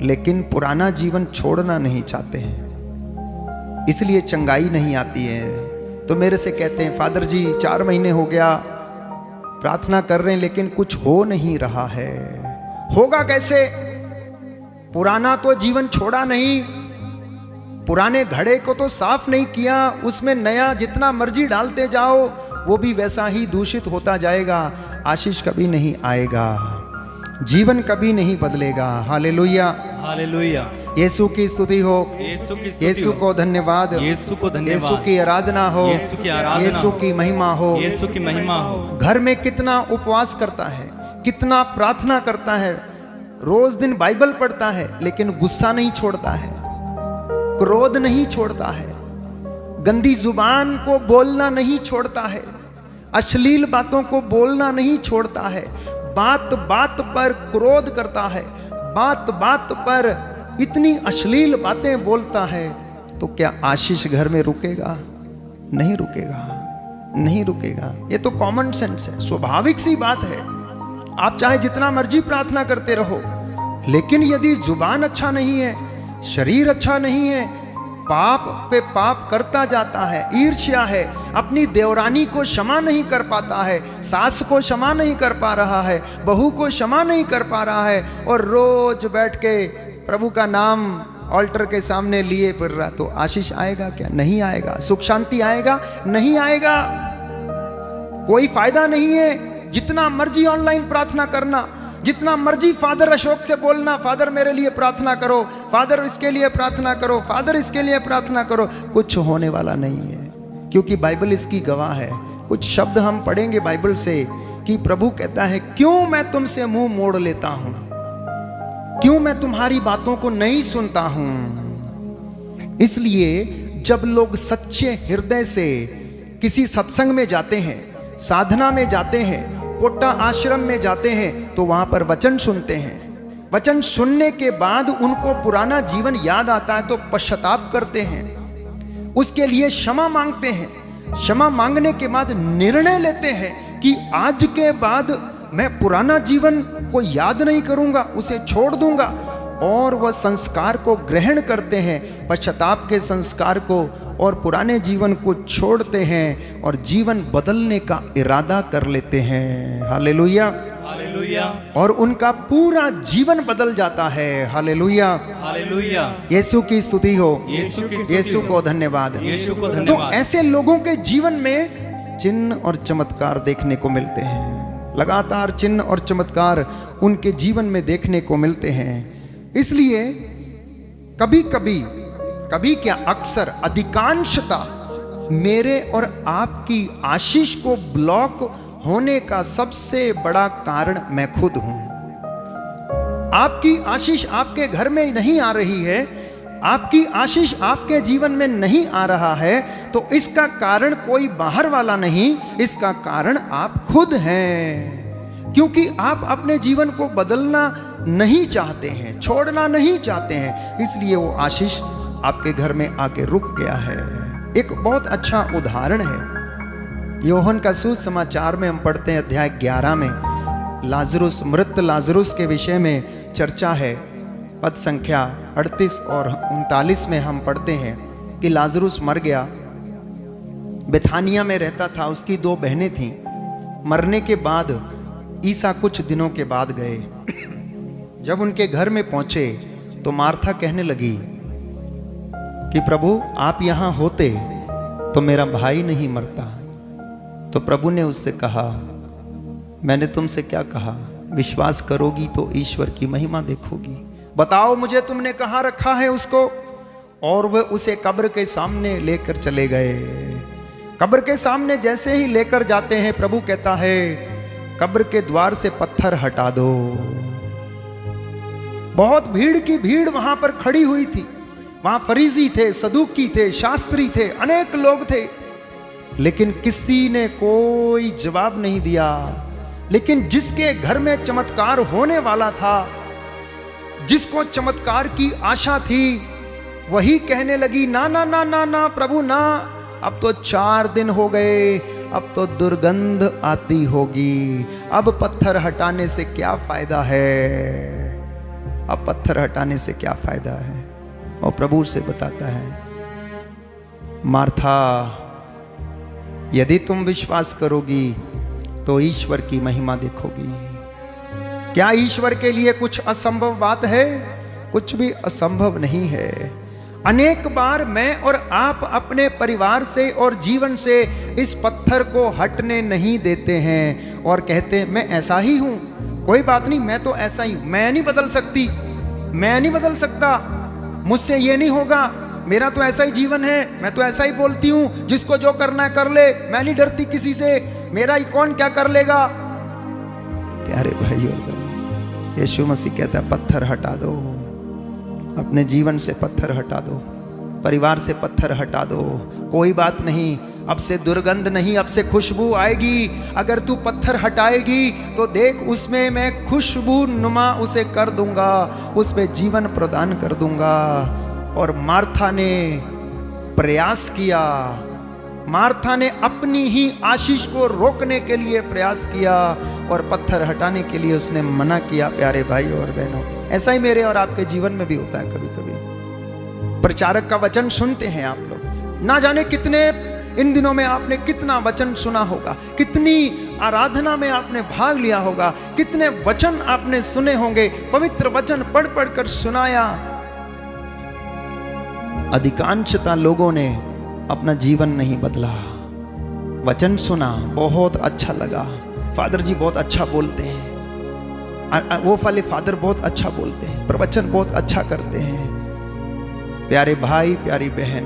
लेकिन पुराना जीवन छोड़ना नहीं चाहते हैं, इसलिए चंगाई नहीं आती है। तो मेरे से कहते हैं, फादर जी 4 महीने हो गया प्रार्थना कर रहे हैं लेकिन कुछ हो नहीं रहा है। होगा कैसे? पुराना तो जीवन छोड़ा नहीं, पुराने घड़े को तो साफ नहीं किया, उसमें नया जितना मर्जी डालते जाओ वो भी वैसा ही दूषित होता जाएगा, आशीष कभी नहीं आएगा, जीवन कभी नहीं बदलेगा। हालेलुया, हालेलुया, यीशु की स्तुति हो, यीशु की स्तुति यीशु हो, को धन्यवाद, यीशु को धन्यवाद, यीशु की आराधना हो, यीशु की आराधना यीशु की महिमा हो, यीशु की महिमा हो। घर में कितना उपवास करता है, कितना प्रार्थना करता है, रोज दिन बाइबल पढ़ता है लेकिन गुस्सा नहीं छोड़ता है, क्रोध नहीं छोड़ता है, गंदी जुबान को बोलना नहीं छोड़ता है, अश्लील बातों को बोलना नहीं छोड़ता है, बात बात पर क्रोध करता है, बात बात पर इतनी अश्लील बातें बोलता है, तो क्या आशीष घर में रुकेगा? नहीं रुकेगा, नहीं रुकेगा। ये तो कॉमन सेंस है, स्वाभाविक सी बात है। आप चाहे जितना मर्जी प्रार्थना करते रहो, लेकिन यदि जुबान अच्छा नहीं है, शरीर अच्छा नहीं है, पाप पे पाप करता जाता है, ईर्ष्या है, अपनी देवरानी को क्षमा नहीं कर पाता है, सास को क्षमा नहीं कर पा रहा है, बहू को क्षमा नहीं कर पा रहा है, और रोज बैठ के प्रभु का नाम ऑल्टर के सामने लिए फिर रहा, तो आशीष आएगा क्या? नहीं आएगा। सुख शांति आएगा? नहीं आएगा। कोई फायदा नहीं है जितना मर्जी ऑनलाइन प्रार्थना करना, जितना मर्जी फादर अशोक से बोलना, फादर मेरे लिए प्रार्थना करो, फादर इसके लिए प्रार्थना करो, फादर इसके लिए प्रार्थना करो, कुछ होने वाला नहीं है, क्योंकि बाइबल इसकी गवाह है। कुछ शब्द हम पढ़ेंगे बाइबल से कि प्रभु कहता है, क्यों मैं तुमसे मुंह मोड़ लेता हूं, क्यों मैं तुम्हारी बातों को नहीं सुनता हूं। इसलिए जब लोग सच्चे हृदय से किसी सत्संग में जाते हैं, साधना में जाते हैं, पोट्टा आश्रम में जाते हैं, तो वहां पर वचन सुनते हैं। वचन सुनने के बाद उनको पुराना जीवन याद आता है तो पश्चाताप करते हैं, उसके लिए क्षमा मांगते हैं। क्षमा मांगने के बाद निर्णय लेते हैं कि आज के बाद मैं पुराना जीवन को याद नहीं करूंगा, उसे छोड़ दूंगा, और वह संस्कार को ग्रहण करते हैं, पश्चाताप के संस्कार को, और पुराने जीवन को छोड़ते हैं और जीवन बदलने का इरादा कर लेते हैं। हालेलुया, हालेलुया, और उनका पूरा जीवन बदल जाता है। Hallelujah, hallelujah. यीशु की स्तुति हो, यीशु की स्तुति यीशु हो। को धन्यवाद। यीशु को तो धन्यवाद। ऐसे लोगों के जीवन में चिन्ह और चमत्कार देखने को मिलते हैं, लगातार चिन्ह और चमत्कार उनके जीवन में देखने को मिलते हैं। इसलिए कभी कभी क्या, अक्सर, अधिकांशता मेरे और आपकी आशीष को ब्लॉक होने का सबसे बड़ा कारण मैं खुद हूं। आपकी आशीष आपके घर में नहीं आ रही है, आपकी आशीष आपके जीवन में नहीं आ रहा है, तो इसका कारण कोई बाहर वाला नहीं, इसका कारण आप खुद हैं। क्योंकि आप अपने जीवन को बदलना नहीं चाहते हैं, छोड़ना नहीं चाहते हैं, इसलिए वो आशीष आपके घर में आके रुक गया है। एक बहुत अच्छा उदाहरण है, यूहन्ना का सुसमाचार में हम पढ़ते हैं अध्याय 11 में लाजरुस, मृत लाजरुस के विषय में चर्चा है। पद संख्या 38 और 39 में हम पढ़ते हैं कि लाजरुस मर गया, बेथानिया में रहता था, उसकी 2 बहनें थीं। मरने के बाद ईसा कुछ दिनों के बाद गए। जब उनके घर में पहुंचे तो मार्था कहने लगी कि प्रभु आप यहां होते तो मेरा भाई नहीं मरता। तो प्रभु ने उससे कहा, मैंने तुमसे क्या कहा, विश्वास करोगी तो ईश्वर की महिमा देखोगी। बताओ मुझे तुमने कहां रखा है उसको। और वह उसे कब्र के सामने लेकर चले गए। कब्र के सामने जैसे ही लेकर जाते हैं, प्रभु कहता है कब्र के द्वार से पत्थर हटा दो। बहुत भीड़ की भीड़ वहां पर खड़ी हुई थी। वहां फरीसी थे, सदूकी थे, शास्त्री थे, अनेक लोग थे, लेकिन किसी ने कोई जवाब नहीं दिया। लेकिन जिसके घर में चमत्कार होने वाला था, जिसको चमत्कार की आशा थी, वही कहने लगी, ना ना ना ना ना प्रभु ना, अब तो 4 दिन हो गए, अब तो दुर्गंध आती होगी, अब पत्थर हटाने से क्या फायदा है, अब पत्थर हटाने से क्या फायदा है। और प्रभु से बताता है, मार्था यदि तुम विश्वास करोगी तो ईश्वर की महिमा देखोगी। क्या ईश्वर के लिए कुछ असंभव बात है? कुछ भी असंभव नहीं है। अनेक बार मैं और आप अपने परिवार से और जीवन से इस पत्थर को हटने नहीं देते हैं और कहते हैं मैं ऐसा ही हूं, कोई बात नहीं, मैं तो ऐसा ही, मैं नहीं बदल सकती, मैं नहीं बदल सकता, मुझसे ये नहीं होगा, मेरा तो ऐसा ही जीवन है, मैं तो ऐसा ही बोलती हूं, जिसको जो करना है कर ले, मैं नहीं डरती किसी से, मेरा ही कौन क्या कर लेगा। प्यारे भाई और बहन, यीशु मसीह कहता है पत्थर हटा दो, अपने जीवन से पत्थर हटा दो, परिवार से पत्थर हटा दो। कोई बात नहीं, अब से दुर्गंध नहीं, अब से खुशबू आएगी। अगर तू पत्थर हटाएगी तो देख उसमें मैं खुशबू नुमा उसे कर दूंगा, उसमें जीवन प्रदान कर दूंगा। और मार्था ने प्रयास किया, मार्था ने अपनी ही आशीष को रोकने के लिए प्रयास किया और पत्थर हटाने के लिए उसने मना किया। प्यारे भाई और बहनों, ऐसा ही मेरे और आपके जीवन में भी होता है। कभी कभी प्रचारक का वचन सुनते हैं आप लोग, ना जाने कितने इन दिनों में आपने कितना वचन सुना होगा, कितनी आराधना में आपने भाग लिया होगा, कितने वचन आपने सुने होंगे, पवित्र वचन पढ़ पढ़ कर सुनाया। अधिकांशता लोगों ने अपना जीवन नहीं बदला। वचन सुना, बहुत अच्छा लगा, फादर जी बहुत अच्छा बोलते हैं, वो वाले फादर बहुत अच्छा बोलते हैं, प्रवचन बहुत अच्छा करते हैं। प्यारे भाई प्यारी बहन,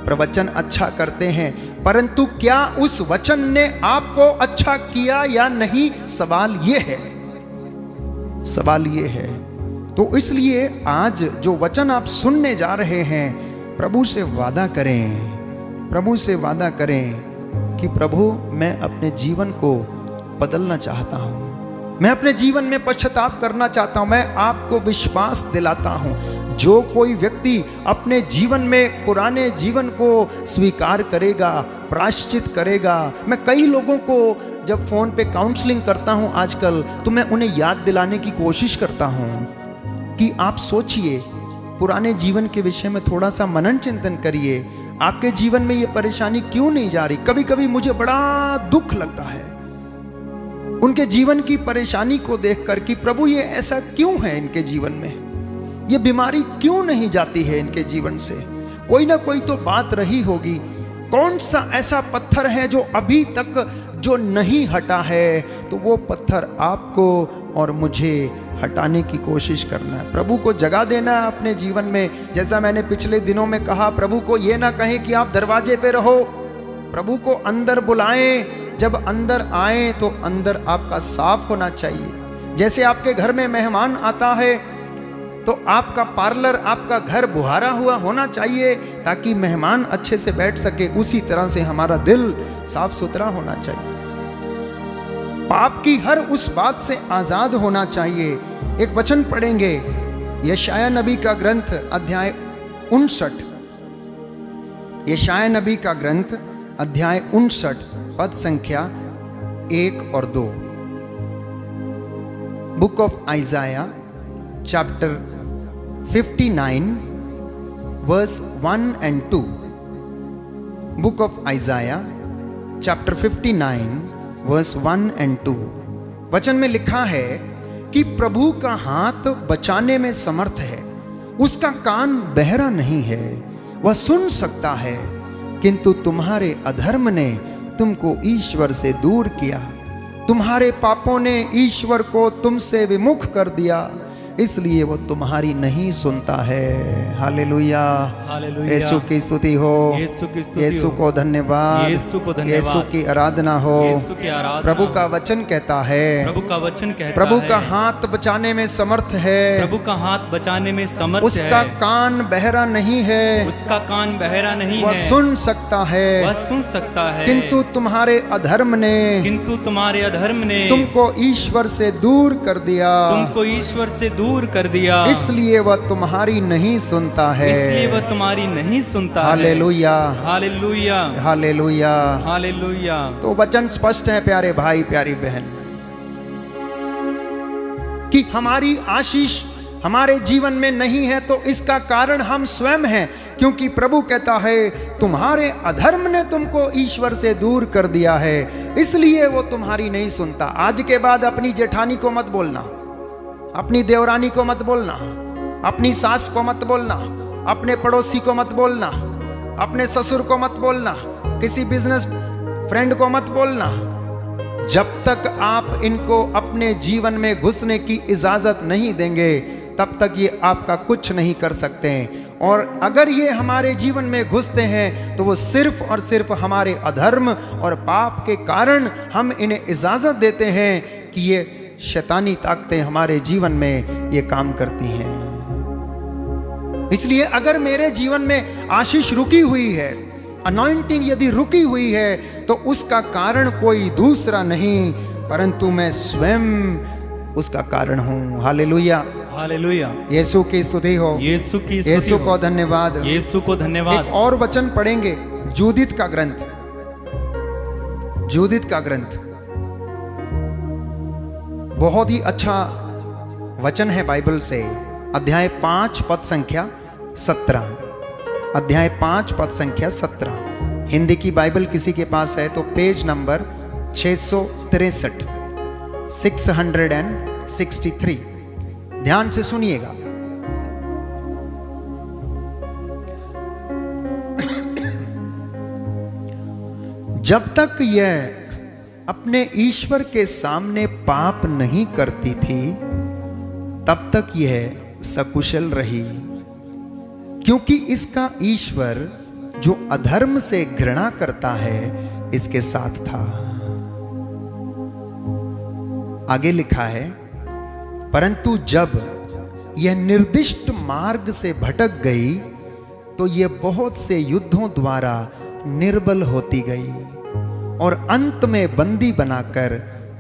प्रवचन अच्छा करते हैं, परंतु क्या उस वचन ने आपको अच्छा किया या नहीं, सवाल ये है, सवाल ये है। तो इसलिए आज जो वचन आप सुनने जा रहे हैं, प्रभु से वादा करें, प्रभु से वादा करें कि प्रभु मैं अपने जीवन को बदलना चाहता हूं, मैं अपने जीवन में पश्चाताप करना चाहता हूं। मैं आपको विश्वास दिलाता हूं, जो कोई व्यक्ति अपने जीवन में पुराने जीवन को स्वीकार करेगा, प्रायश्चित करेगा। मैं कई लोगों को जब फोन पे काउंसलिंग करता हूं आजकल, तो मैं उन्हें याद दिलाने की कोशिश करता हूं कि आप सोचिए, पुराने जीवन के विषय में थोड़ा सा मनन चिंतन करिए। आपके जीवन में ये परेशानी क्यों नहीं जा रही? कभी कभी मुझे बड़ा दुख लगता है उनके जीवन की परेशानी को देखकर कि प्रभु ये ऐसा क्यों है इनके जीवन में, ये बीमारी क्यों नहीं जाती है इनके जीवन से? कोई ना कोई तो बात रही होगी। कौन सा ऐसा पत्थर है जो अभी तक जो नहीं हटा है? तो वो पत्थर आपको और मुझे हटाने की कोशिश करना है, प्रभु को जगा देना है अपने जीवन में। जैसा मैंने पिछले दिनों में कहा, प्रभु को ये ना कहें कि आप दरवाजे पे रहो, प्रभु को अंदर बुलाएं। जब अंदर आए तो अंदर आपका साफ होना चाहिए। जैसे आपके घर में मेहमान आता है तो आपका पार्लर, आपका घर बुहारा हुआ होना चाहिए ताकि मेहमान अच्छे से बैठ सके। उसी तरह से हमारा दिल साफ सुथरा होना चाहिए, पाप की हर उस बात से आजाद होना चाहिए। एक वचन पढ़ेंगे, यशाया नबी का ग्रंथ अध्याय 59, यशाया नबी का ग्रंथ अध्याय 59 पद संख्या 1 और 2। Book of Isaiah chapter 59 verse 1 and 2। Book of Isaiah chapter 59 verse 1 and 2। वचन में लिखा है कि प्रभु का हाथ बचाने में समर्थ है, उसका कान बहरा नहीं है, वह सुन सकता है, किंतु तुम्हारे अधर्म ने तुमको ईश्वर से दूर किया, तुम्हारे पापों ने ईश्वर को तुमसे विमुख कर दिया, इसलिए वो तुम्हारी नहीं सुनता है। Hallelujah, hallelujah. यीशु की स्तुति हो, यीशु की स्तुति यीशु हो, को धन्यवाद, यीशु को धन्यवाद, यीशु की आराधना हो। यीशु की आराधना प्रभु हो। का वचन कहता है, प्रभु का वचन कहता प्रभु है, का हाथ बचाने में समर्थ है, प्रभु का हाथ बचाने में समर्थ उसका है, कान बहरा नहीं है, उसका कान बहरा नहीं वह है, सुन सकता है, वह सुन सकता है, किंतु तुम्हारे अधर्म ने, किंतु तुम्हारे अधर्म ने तुमको ईश्वर से दूर कर दिया, तुमको ईश्वर से दूर कर दिया, इसलिए वह तुम्हारी नहीं सुनता है। इसलिए वह तुम्हारी नहीं सुनता है। Hallelujah, hallelujah, hallelujah. हालेलुया। तो वचन स्पष्ट है प्यारे भाई प्यारी बहन, कि हमारी आशीष हमारे जीवन में नहीं है तो इसका कारण हम स्वयं हैं, क्योंकि प्रभु कहता है तुम्हारे अधर्म ने तुमको ईश्वर से दूर कर दिया है, इसलिए वो तुम्हारी नहीं सुनता। आज के बाद अपनी जेठानी को मत बोलना, अपनी देवरानी को मत बोलना, अपनी सास को मत बोलना, अपने पड़ोसी को मत बोलना, अपने ससुर को मत बोलना, किसी बिजनेस फ्रेंड को मत बोलना। जब तक आप इनको अपने जीवन में घुसने की इजाजत नहीं देंगे तब तक ये आपका कुछ नहीं कर सकते हैं। और अगर ये हमारे जीवन में घुसते हैं तो वो सिर्फ और सिर्फ हमारे अधर्म और पाप के कारण हम इन्हें इजाजत देते हैं कि ये शैतानी ताकतें हमारे जीवन में ये काम करती हैं। इसलिए अगर मेरे जीवन में आशीष रुकी हुई है, अनॉइंटिंग यदि रुकी हुई है, तो उसका कारण कोई दूसरा नहीं परंतु मैं स्वयं उसका कारण हूं। Hallelujah, hallelujah. यीशु की स्तुति हो, यीशु की स्तुति यीशु हो। को धन्यवाद, यीशु को धन्यवाद। एक और वचन पढ़ेंगे, जूदित का ग्रंथ, जूदित का ग्रंथ बहुत ही अच्छा वचन है बाइबल से। अध्याय 5 पद संख्या 17, अध्याय 5 पद संख्या 17। हिंदी की बाइबल किसी के पास है तो पेज नंबर 663, 663। ध्यान से सुनिएगा। जब तक यह अपने ईश्वर के सामने पाप नहीं करती थी तब तक यह सकुशल रही, क्योंकि इसका ईश्वर जो अधर्म से घृणा करता है इसके साथ था। आगे लिखा है, परंतु जब यह निर्दिष्ट मार्ग से भटक गई तो यह बहुत से युद्धों द्वारा निर्बल होती गई और अंत में बंदी बनाकर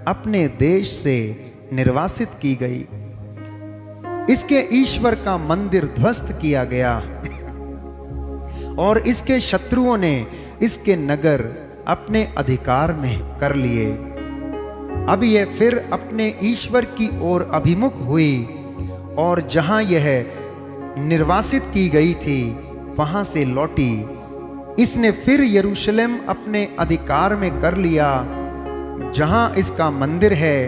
अपने देश से निर्वासित की गई। इसके ईश्वर का मंदिर ध्वस्त किया गया और इसके शत्रुओं ने इसके नगर अपने अधिकार में कर लिए। अब यह फिर अपने ईश्वर की ओर अभिमुख हुई और जहां यह निर्वासित की गई थी वहां से लौटी। इसने फिर यरूशलेम अपने अधिकार में कर लिया जहां इसका मंदिर है,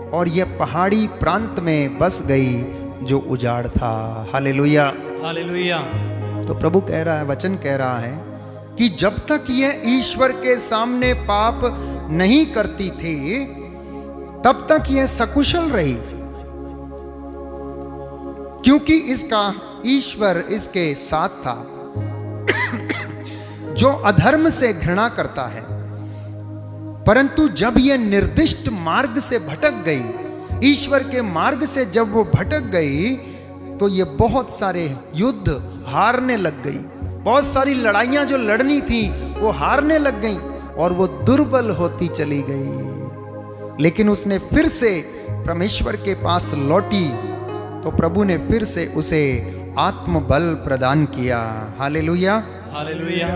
और यह पहाड़ी प्रांत में बस गई जो उजाड़ था। Hallelujah, hallelujah. तो प्रभु कह रहा है, वचन कह रहा है कि जब तक यह ईश्वर के सामने पाप नहीं करती थी तब तक यह सकुशल रही, क्योंकि इसका ईश्वर इसके साथ था। जो अधर्म से घृणा करता है, परंतु जब यह निर्दिष्ट मार्ग से भटक गई, ईश्वर के मार्ग से जब वो भटक गई, तो ये बहुत सारे युद्ध हारने लग गई। बहुत सारी लड़ाइयां जो लड़नी थी वो हारने लग गई और वो दुर्बल होती चली गई। लेकिन उसने फिर से परमेश्वर के पास लौटी तो प्रभु ने फिर से उसे आत्मबल प्रदान किया। Hallelujah, hallelujah.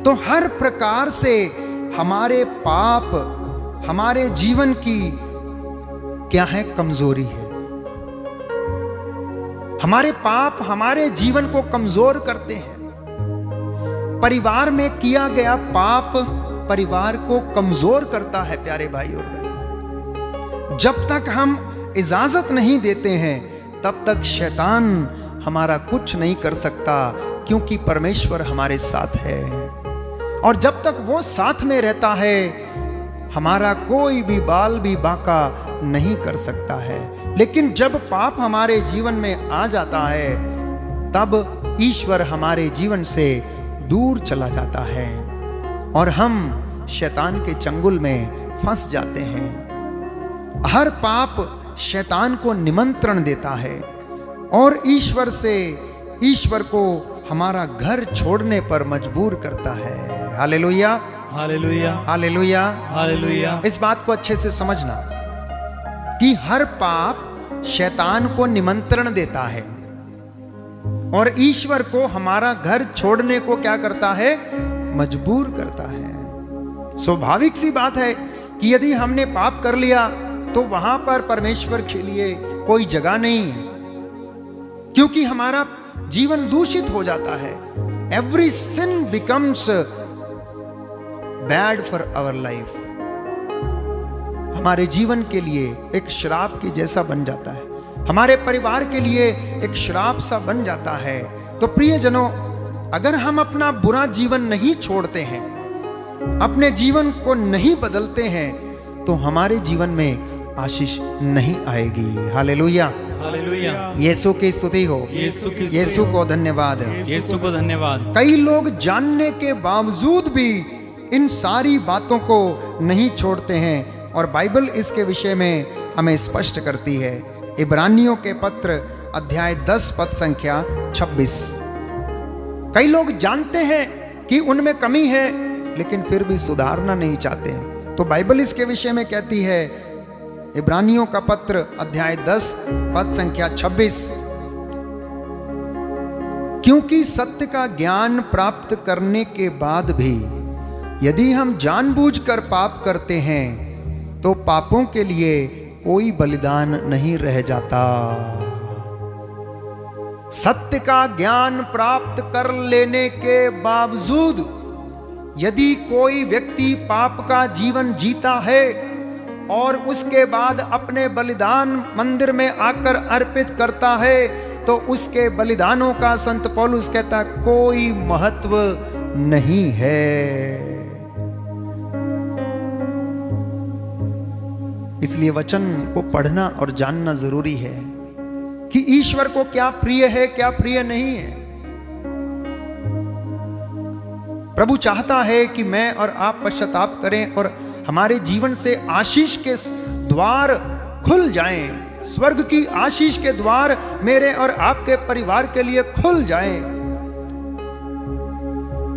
तो हर प्रकार से हमारे पाप हमारे जीवन की क्या है? कमजोरी है। हमारे पाप हमारे जीवन को कमजोर करते हैं। परिवार में किया गया पाप परिवार को कमजोर करता है। प्यारे भाई और बहन, जब तक हम इजाजत नहीं देते हैं तब तक शैतान हमारा कुछ नहीं कर सकता, क्योंकि परमेश्वर हमारे साथ है। और जब तक वो साथ में रहता है हमारा कोई भी बाल भी बांका नहीं कर सकता है। लेकिन जब पाप हमारे जीवन में आ जाता है तब ईश्वर हमारे जीवन से दूर चला जाता है और हम शैतान के चंगुल में फंस जाते हैं। हर पाप शैतान को निमंत्रण देता है और ईश्वर को हमारा घर छोड़ने पर मजबूर करता है। Hallelujah, hallelujah, hallelujah, hallelujah. इस बात को अच्छे से समझना कि हर पाप शैतान को निमंत्रण देता है और ईश्वर को हमारा घर छोड़ने को क्या करता है? मजबूर करता है। स्वाभाविक सी बात है कि यदि हमने पाप कर लिया तो वहां पर परमेश्वर के लिए कोई जगह नहीं है, क्योंकि हमारा जीवन दूषित हो जाता है। Every sin becomes bad for our life. हमारे जीवन के लिए एक श्राप की जैसा बन जाता है, हमारे परिवार के लिए एक श्राप सा बन जाता है। तो प्रियजनों, अगर हम अपना बुरा जीवन नहीं छोड़ते हैं, अपने जीवन को नहीं बदलते हैं, तो हमारे जीवन में आशीष नहीं आएगी। Hallelujah, hallelujah. यीशु की स्तुति हो। यीशु को धन्यवाद। यीशु को धन्यवाद। कई लोग जानने के बावजूद भी इन सारी बातों को नहीं छोड़ते हैं और बाइबल इसके विषय में हमें स्पष्ट करती है। इब्रानियों के पत्र अध्याय 10 पद संख्या 26। कई लोग जानते हैं कि उनमें कमी है लेकिन फिर भी सुधारना नहीं चाहते हैं। तो बाइबल इसके विषय में कहती है, इब्रानियों का पत्र अध्याय 10 पद संख्या 26, क्योंकि सत्य का ज्ञान प्राप्त करने के बाद भी यदि हम जानबूझकर पाप करते हैं तो पापों के लिए कोई बलिदान नहीं रह जाता। सत्य का ज्ञान प्राप्त कर लेने के बावजूद यदि कोई व्यक्ति पाप का जीवन जीता है और उसके बाद अपने बलिदान मंदिर में आकर अर्पित करता है, तो उसके बलिदानों का संत पौलुस कहता कोई महत्व नहीं है। इसलिए वचन को पढ़ना और जानना जरूरी है कि ईश्वर को क्या प्रिय है, क्या प्रिय नहीं है। प्रभु चाहता है कि मैं और आप पश्चाताप करें और हमारे जीवन से आशीष के द्वार खुल जाएं। स्वर्ग की आशीष के द्वार मेरे और आपके परिवार के लिए खुल जाएं।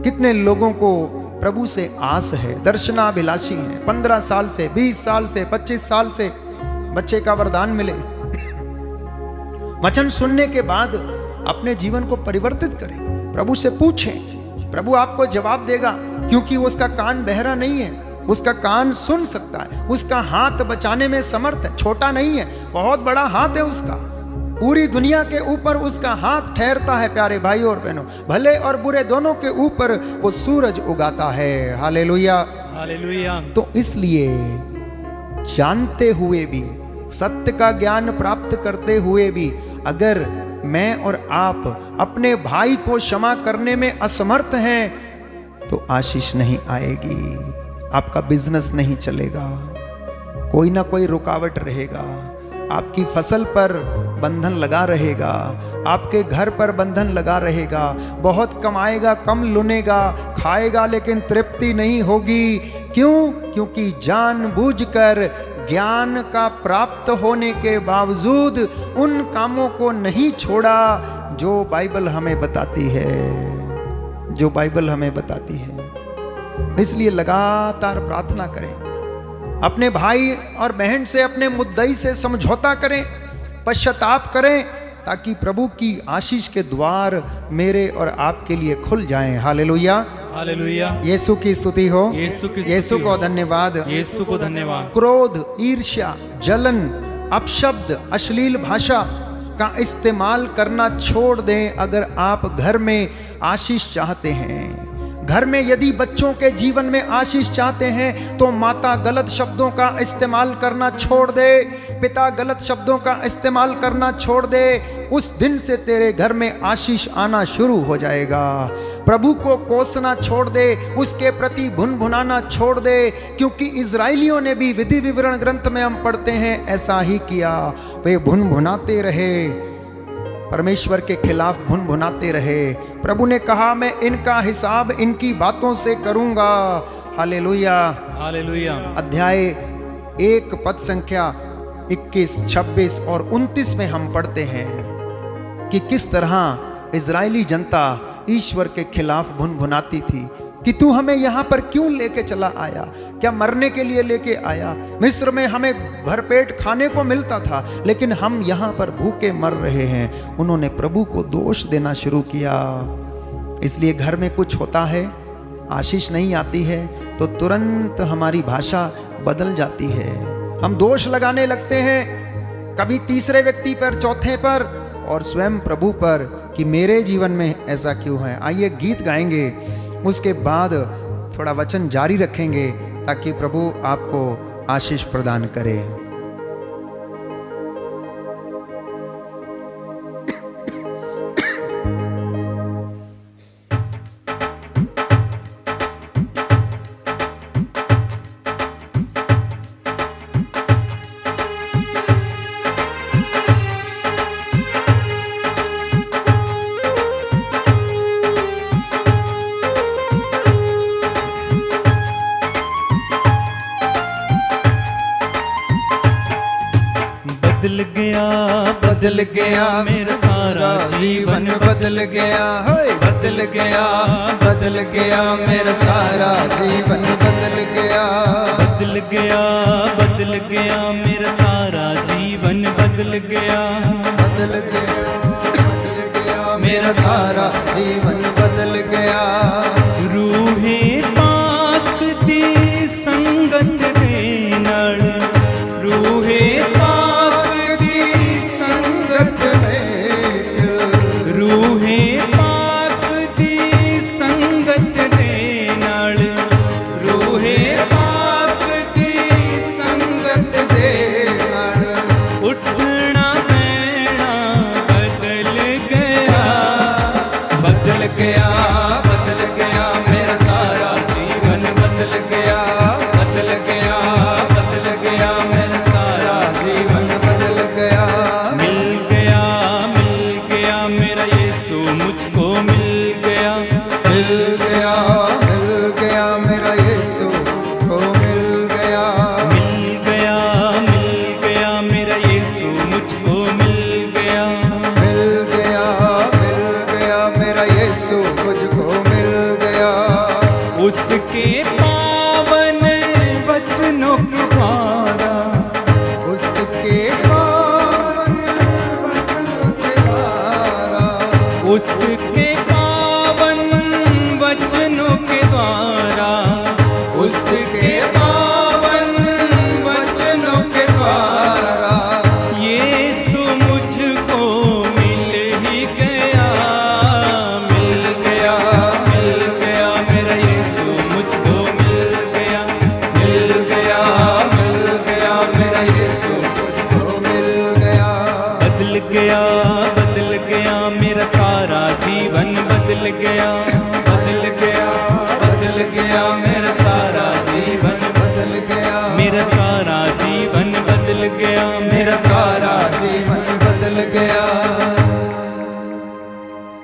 कितने लोगों को प्रभु से आस है, दर्शनाभिलाषी हैं, 15 साल से, 20 साल से, 25 साल से बच्चे का वरदान मिले। वचन सुनने के बाद अपने जीवन को परिवर्तित करें, प्रभु से पूछें, प्रभु आपको जवाब देगा, क्योंकि उसका कान बहरा नहीं है, उसका कान सुन सकता है, उसका हाथ बचाने में समर्थ है, छोटा नहीं है, बहुत बड़ा हाथ है उसका। पूरी दुनिया के ऊपर उसका हाथ ठहरता है प्यारे भाई और बहनों, भले और बुरे दोनों के ऊपर वो सूरज उगाता है। Hallelujah hallelujah. तो इसलिए जानते हुए भी, सत्य का ज्ञान प्राप्त करते हुए भी, अगर मैं और आप अपने भाई को क्षमा करने में असमर्थ हैं तो आशीष नहीं आएगी, आपका बिजनेस नहीं चलेगा, कोई ना कोई रुकावट रहेगा, आपकी फसल पर बंधन लगा रहेगा, आपके घर पर बंधन लगा रहेगा। बहुत कमाएगा, कम लुनेगा, खाएगा लेकिन तृप्ति नहीं होगी। क्यों? क्योंकि जानबूझकर ज्ञान का प्राप्त होने के बावजूद उन कामों को नहीं छोड़ा जो बाइबल हमें बताती है, जो बाइबल हमें बताती है। इसलिए लगातार प्रार्थना करें, अपने भाई और बहन से, अपने मुद्दई से समझौता करें, पश्चाताप करें, ताकि प्रभु की आशीष के द्वार मेरे और आपके लिए खुल जाएं। Hallelujah hallelujah. यीशु की स्तुति हो, यीशु को धन्यवाद, यीशु को धन्यवाद। क्रोध, ईर्ष्या, जलन, अपशब्द, अश्लील भाषा का इस्तेमाल करना छोड़ दें। अगर आप घर में आशीष चाहते हैं, घर में यदि बच्चों के जीवन में आशीष चाहते हैं, तो माता गलत शब्दों का इस्तेमाल करना छोड़ दे, पिता गलत शब्दों का इस्तेमाल करना छोड़ दे। उस दिन से तेरे घर में आशीष आना शुरू हो जाएगा। प्रभु को कोसना छोड़ दे, उसके प्रति भुनभुनाना छोड़ दे, क्योंकि इजराइलियों ने भी विधि विवरण ग्रंथ में हम पढ़ते हैं ऐसा ही किया। वे भुनभुनाते रहे, परमेश्वर के खिलाफ भुनभुनाते रहे। प्रभु ने कहा मैं इनका हिसाब इनकी बातों से करूंगा। Hallelujah hallelujah. अध्याय 1 पद संख्या 21, 26 और 29 में हम पढ़ते हैं कि किस तरह इजरायली जनता ईश्वर के खिलाफ भुनभुनाती थी कि तू हमें यहाँ पर क्यों लेके चला आया? क्या मरने के लिए लेके आया? मिस्र में हमें भरपेट खाने को मिलता था, लेकिन हम यहाँ पर भूखे मर रहे हैं। उन्होंने प्रभु को दोष देना शुरू किया। इसलिए घर में कुछ होता है, आशीष नहीं आती है, तो तुरंत हमारी भाषा बदल जाती है। हम दोष लगाने लगते हैं, कभी तीसरे व्यक्ति पर, चौथे पर और स्वयं प्रभु पर कि मेरे जीवन में ऐसा क्यों है। आइए गीत गाएंगे, उसके बाद थोड़ा वचन जारी रखेंगे ताकि प्रभु आपको आशीष प्रदान करे। बदल गया मेरा सारा जीवन, बदल गया, बदल गया, बदल गया मेरा सारा जीवन, बदल गया, बदल गया, बदल गया मेरा सारा जीवन, बदल गया, बदल गया, बदल गया मेरा सारा जीवन, बदल गया। रूहे पाक दी संगत दे नाल, रूहे रूहे पाक दी संगत दे नाल, रूहे पाक दी संगत दे नाल, उठना बैठना बदल गया, बदल गया, बदल गया मेरा सारा जीवन, बदल गया, बदल गया, बदल गया मेरा सारा जीवन, बदल गया। मिल गया, मिल गया मेरा यीशु मुझको मिल गया, मिल गया, मिल गया मेरा यीशु को मिल गया, मिल गया, मिल गया मेरा यीशु मुझको मिल गया, मिल गया, मिल गया मेरा यीशु मुझको मिल गया। उसके पावन वचनों के द्वारा, उसके पावन वचनों के द्वारा, उसके पावन वचनों के द्वारा, उसके गया, बदल गया, बदल गया मेरा सारा जीवन, बदल गया मेरा सारा जीवन बदल गया, मेरा सारा जीवन बदल गया।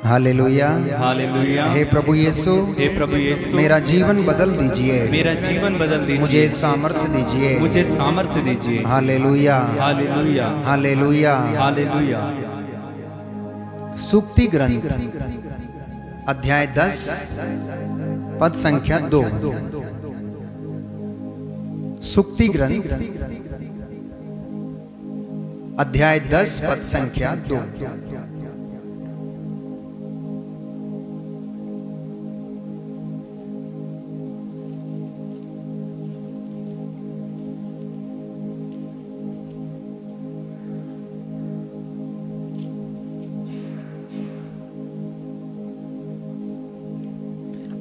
Hallelujah, hallelujah. हे प्रभु यीशु, हे प्रभु यीशु, मेरा जीवन बदल दीजिए, मेरा जीवन बदल दीजिए, मुझे सामर्थ्य दीजिए, मुझे सामर्थ्य दीजिए। Hallelujah, hallelujah, hallelujah. हालेलुया। सूक्ति ग्रंथ अध्याय 10 पद संख्या 2। सूक्ति ग्रंथ अध्याय 10 पद संख्या 2।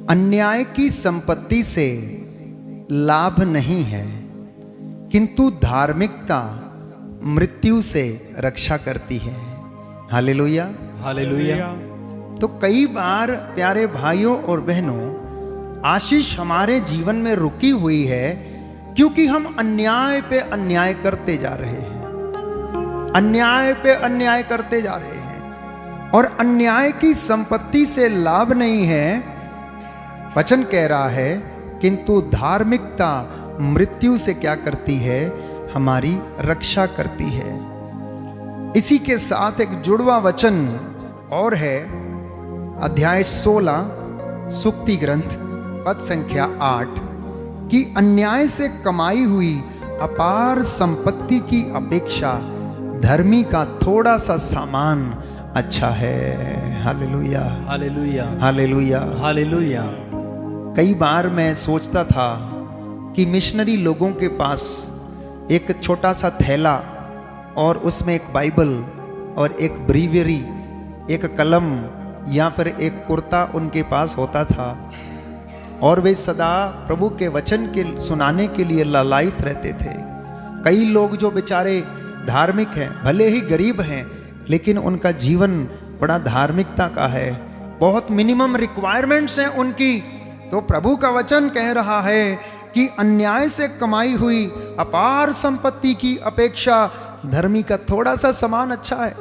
अन्याय की संपत्ति से लाभ नहीं है, किंतु धार्मिकता मृत्यु से रक्षा करती है। Hallelujah, hallelujah. तो कई बार प्यारे भाइयों और बहनों, आशीष हमारे जीवन में रुकी हुई है क्योंकि हम अन्याय पे अन्याय करते जा रहे हैं, अन्याय पे अन्याय करते जा रहे हैं, और अन्याय की संपत्ति से लाभ नहीं है। वचन कह रहा है किंतु धार्मिकता मृत्यु से क्या करती है, हमारी रक्षा करती है। इसी के साथ एक जुड़वा वचन और है, अध्याय 16 सूक्ति ग्रंथ पद संख्या 8 कि अन्याय से कमाई हुई अपार संपत्ति की अपेक्षा धर्मी का थोड़ा सा सामान अच्छा है। Hallelujah, hallelujah, hallelujah, hallelujah. कई बार मैं सोचता था कि मिशनरी लोगों के पास एक छोटा सा थैला और उसमें एक बाइबल और एक ब्रीवियरी, एक कलम या फिर एक कुर्ता उनके पास होता था, और वे सदा प्रभु के वचन के सुनाने के लिए लालायित रहते थे। कई लोग जो बेचारे धार्मिक हैं, भले ही गरीब हैं, लेकिन उनका जीवन बड़ा धार्मिकता का है, बहुत मिनिमम रिक्वायरमेंट्स हैं उनकी। तो प्रभु का वचन कह रहा है कि अन्याय से कमाई हुई अपार संपत्ति की अपेक्षा धर्मी का थोड़ा सा सामान अच्छा है,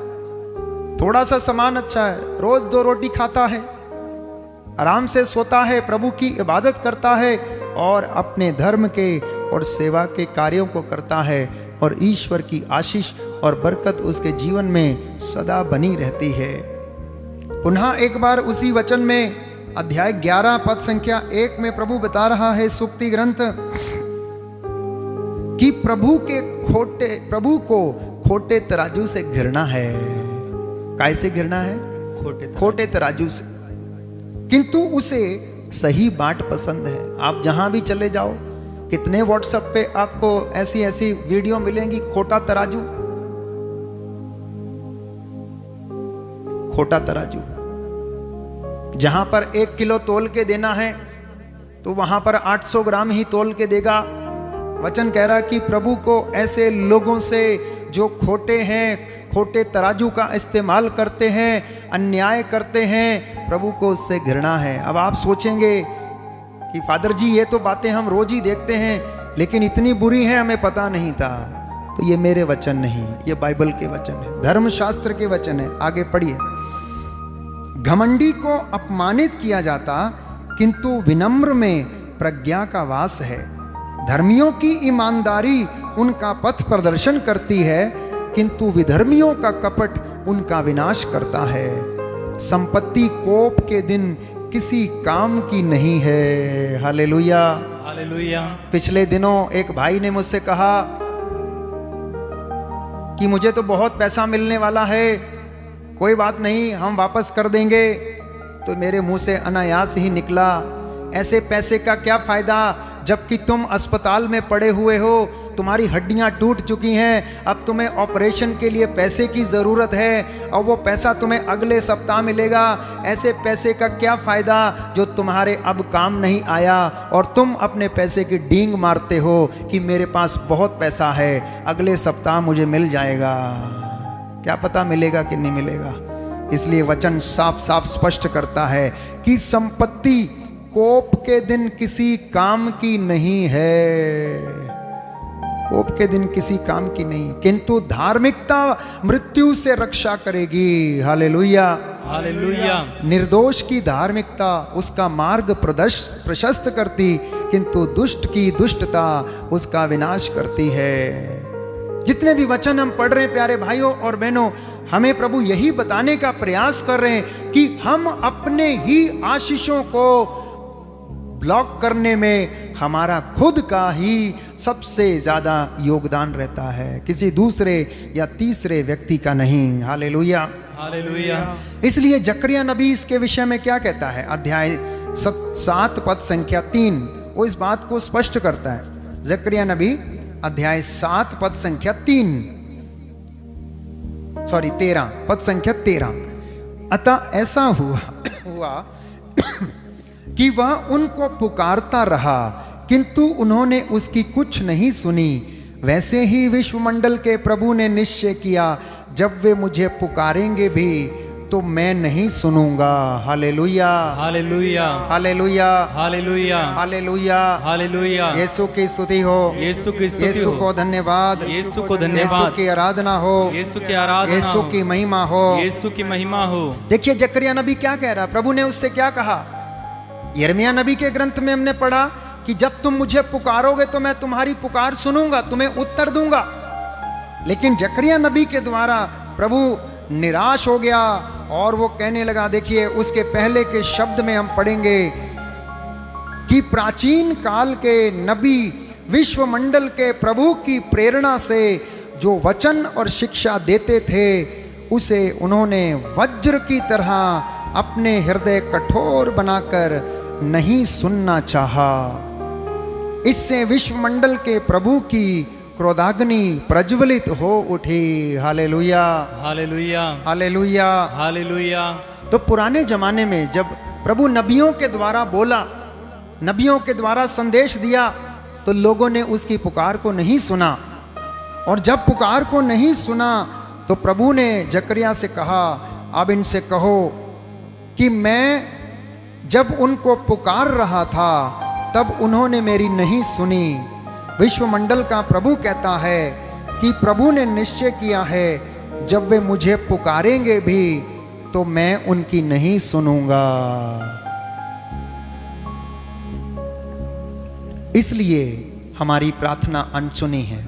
थोड़ा सा सामान अच्छा है। रोज 2 रोटी खाता है, आराम से सोता है, प्रभु की इबादत करता है और अपने धर्म के और सेवा के कार्यों को करता है, और ईश्वर की आशीष और बरकत उसके जीवन में सदा बनी रहती है। पुनः एक बार उसी वचन में अध्याय 11 पद संख्या 1 में प्रभु बता रहा है सूक्ति ग्रंथ कि प्रभु को खोटे तराजू से घृणा है। कैसे घृणा है? खोटे तराजू से, किंतु उसे सही बाट पसंद है। आप जहां भी चले जाओ, कितने व्हाट्सएप पे आपको ऐसी ऐसी वीडियो मिलेंगी, खोटा तराजू, खोटा तराजू। जहां पर 1 किलो तोल के देना है तो वहां पर 800 ग्राम ही तोल के देगा। वचन कह रहा कि प्रभु को ऐसे लोगों से जो खोटे हैं, खोटे तराजू का इस्तेमाल करते हैं, अन्याय करते हैं, प्रभु को उससे घृणा है। अब आप सोचेंगे कि फादर जी ये तो बातें हम रोज ही देखते हैं, लेकिन इतनी बुरी है हमें पता नहीं था। तो ये मेरे वचन नहीं, ये बाइबल के वचन है, धर्मशास्त्र के वचन है। आगे पढ़िए। घमंडी को अपमानित किया जाता, किंतु विनम्र में प्रज्ञा का वास है। धर्मियों की ईमानदारी उनका पथ प्रदर्शन करती है, किंतु विधर्मियों का कपट उनका विनाश करता है। संपत्ति कोप के दिन किसी काम की नहीं है। Hallelujah, hallelujah. पिछले दिनों एक भाई ने मुझसे कहा कि मुझे तो बहुत पैसा मिलने वाला है, कोई बात नहीं हम वापस कर देंगे। तो मेरे मुंह से अनायास ही निकला, ऐसे पैसे का क्या फायदा जबकि तुम अस्पताल में पड़े हुए हो, तुम्हारी हड्डियां टूट चुकी हैं, अब तुम्हें ऑपरेशन के लिए पैसे की ज़रूरत है और वो पैसा तुम्हें अगले सप्ताह मिलेगा। ऐसे पैसे का क्या फ़ायदा जो तुम्हारे अब काम नहीं आया, और तुम अपने पैसे की डींग मारते हो कि मेरे पास बहुत पैसा है, अगले सप्ताह मुझे मिल जाएगा। क्या पता मिलेगा कि नहीं मिलेगा। इसलिए वचन साफ साफ स्पष्ट करता है कि संपत्ति कोप के दिन किसी काम की नहीं है, कोप के दिन किसी काम की नहीं, किंतु धार्मिकता मृत्यु से रक्षा करेगी। Hallelujah, hallelujah. निर्दोष की धार्मिकता उसका मार्ग प्रशस्त करती, किंतु दुष्ट की दुष्टता उसका विनाश करती है। जितने भी वचन हम पढ़ रहे हैं प्यारे भाइयों और बहनों, हमें प्रभु यही बताने का प्रयास कर रहे हैं कि हम अपने ही आशीषों को ब्लॉक करने में हमारा खुद का ही सबसे ज्यादा योगदान रहता है, किसी दूसरे या तीसरे व्यक्ति का नहीं। Hallelujah, hallelujah. इसलिए जकरिया नबी इसके विषय में क्या कहता है? अध्याय 7 पद संख्या 3 वो इस बात को स्पष्ट करता है। जकरिया नबी अध्याय 7 पद संख्या 13 पद संख्या 13। अतः ऐसा हुआ कि वह उनको पुकारता रहा, किंतु उन्होंने उसकी कुछ नहीं सुनी। वैसे ही विश्वमंडल के प्रभु ने निश्चय किया, जब वे मुझे पुकारेंगे भी तो मैं नहीं सुनूंगा। Hallelujah, hallelujah, hallelujah, hallelujah, hallelujah, hallelujah. Yeshu की स्तुति हो, यीशु की स्तुति यीशु हो, को धन्यवाद, यीशु को धन्यवाद, यीशु की आराधना हो, यीशु की आराधना यीशु हो, की महिमा हो, यीशु की महिमा हो। देखिए जकरिया नबी क्या कह रहा, प्रभु ने उससे क्या कहा? यिर्मयाह नबी के ग्रंथ में हमने पढ़ा कि जब तुम मुझे पुकारोगे तो मैं तुम्हारी पुकार सुनूंगा, तुम्हें उत्तर दूंगा। लेकिन जकरिया नबी के द्वारा प्रभु निराश हो गया और वो कहने लगा, देखिए उसके पहले के शब्द में हम पढ़ेंगे कि प्राचीन काल के नबी विश्वमंडल के प्रभु की प्रेरणा से जो वचन और शिक्षा देते थे उसे उन्होंने वज्र की तरह अपने हृदय कठोर बनाकर नहीं सुनना चाहा। इससे विश्वमंडल के प्रभु की क्रोधाग्नि प्रज्वलित हो उठी। Hallelujah, hallelujah, hallelujah, hallelujah. तो पुराने जमाने में जब प्रभु नबियों के द्वारा बोला, नबियों के द्वारा संदेश दिया, तो लोगों ने उसकी पुकार को नहीं सुना। और जब पुकार को नहीं सुना तो प्रभु ने जकरिया से कहा, अब इनसे कहो कि मैं जब उनको पुकार रहा था तब उन्होंने मेरी नहीं सुनी। विश्वमंडल का प्रभु कहता है कि प्रभु ने निश्चय किया है, जब वे मुझे पुकारेंगे भी तो मैं उनकी नहीं सुनूंगा। इसलिए हमारी प्रार्थना अनचुनी है।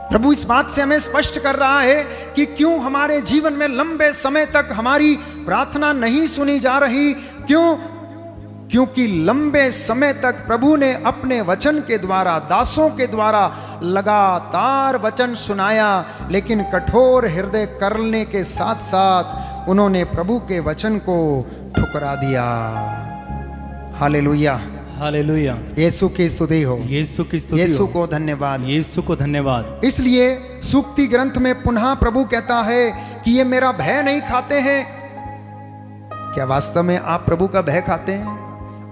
प्रभु इस बात से हमें स्पष्ट कर रहा है कि क्यों हमारे जीवन में लंबे समय तक हमारी प्रार्थना नहीं सुनी जा रही। क्यों? क्योंकि लंबे समय तक प्रभु ने अपने वचन के द्वारा, दासों के द्वारा लगातार वचन सुनाया, लेकिन कठोर हृदय करने के साथ साथ उन्होंने प्रभु के वचन को ठुकरा दिया। Hallelujah, hallelujah. यीशु की स्तुति हो, यीशु की स्तुति यीशु हो, को धन्यवाद, यीशु को धन्यवाद। इसलिए सूक्ति ग्रंथ में पुनः प्रभु कहता है कि ये मेरा भय नहीं खाते हैं। क्या वास्तव में आप प्रभु का भय खाते हैं?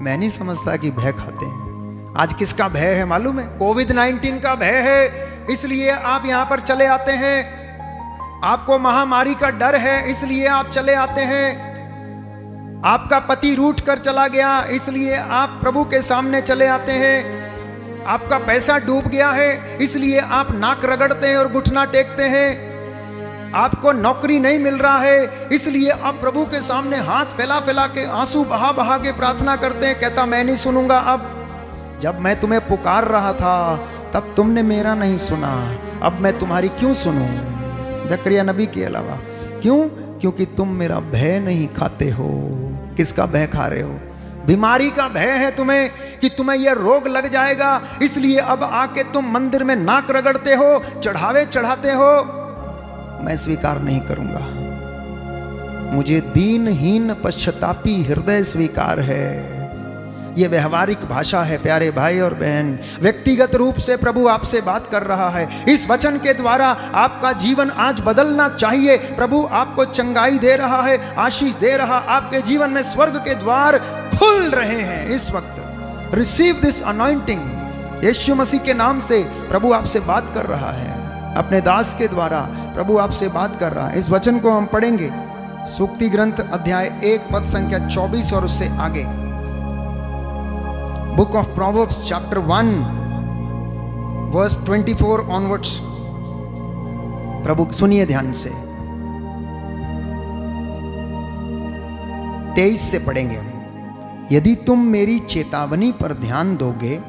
मैं नहीं समझता कि भय खाते हैं। आज किसका भय है मालूम है? कोविड-19 का भय है, इसलिए आप यहां पर चले आते हैं। आपको महामारी का डर है, इसलिए आप चले आते हैं। आपका पति रूठ कर चला गया, इसलिए आप प्रभु के सामने चले आते हैं। आपका पैसा डूब गया है, इसलिए आप नाक रगड़ते हैं और घुटना टेकते हैं। आपको नौकरी नहीं मिल रहा है, इसलिए आप प्रभु के सामने हाथ फैला फैला के, आंसू बहा बहा के प्रार्थना करते हैं। कहता मैं नहीं सुनूंगा। अब जब मैं तुम्हें पुकार रहा था तब तुमने मेरा नहीं सुना, अब मैं तुम्हारी क्यों सुनूं? जकरिया नबी के अलावा क्यों? क्योंकि तुम मेरा भय नहीं खाते हो। किसका भय खा रहे हो? बीमारी का भय है तुम्हें कि तुम्हें यह रोग लग जाएगा, इसलिए अब आके तुम मंदिर में नाक रगड़ते हो, चढ़ावे चढ़ाते हो। मैं स्वीकार नहीं करूंगा। मुझे दीनहीन पश्चातापी हृदय स्वीकार है। यह व्यवहारिक भाषा है प्यारे भाई और बहन। व्यक्तिगत रूप से प्रभु आपसे बात कर रहा है। इस वचन के द्वारा आपका जीवन आज बदलना चाहिए। प्रभु आपको चंगाई दे रहा है, आशीष दे रहा। आपके जीवन में स्वर्ग के द्वार खुल रहे हैं इस वक्त। Receive this anointing. यीशु मसीह के नाम से प्रभु आपसे बात कर रहा है। अपने दास के द्वारा प्रभु आपसे बात कर रहा है। इस वचन को हम पढ़ेंगे, सूक्ति ग्रंथ अध्याय 1 पद संख्या 24 और उससे आगे। Book of proverbs chapter 1 verse 24 onwards. प्रभु सुनिए ध्यान से, 23 से पढ़ेंगे हम। यदि तुम मेरी चेतावनी पर ध्यान दोगे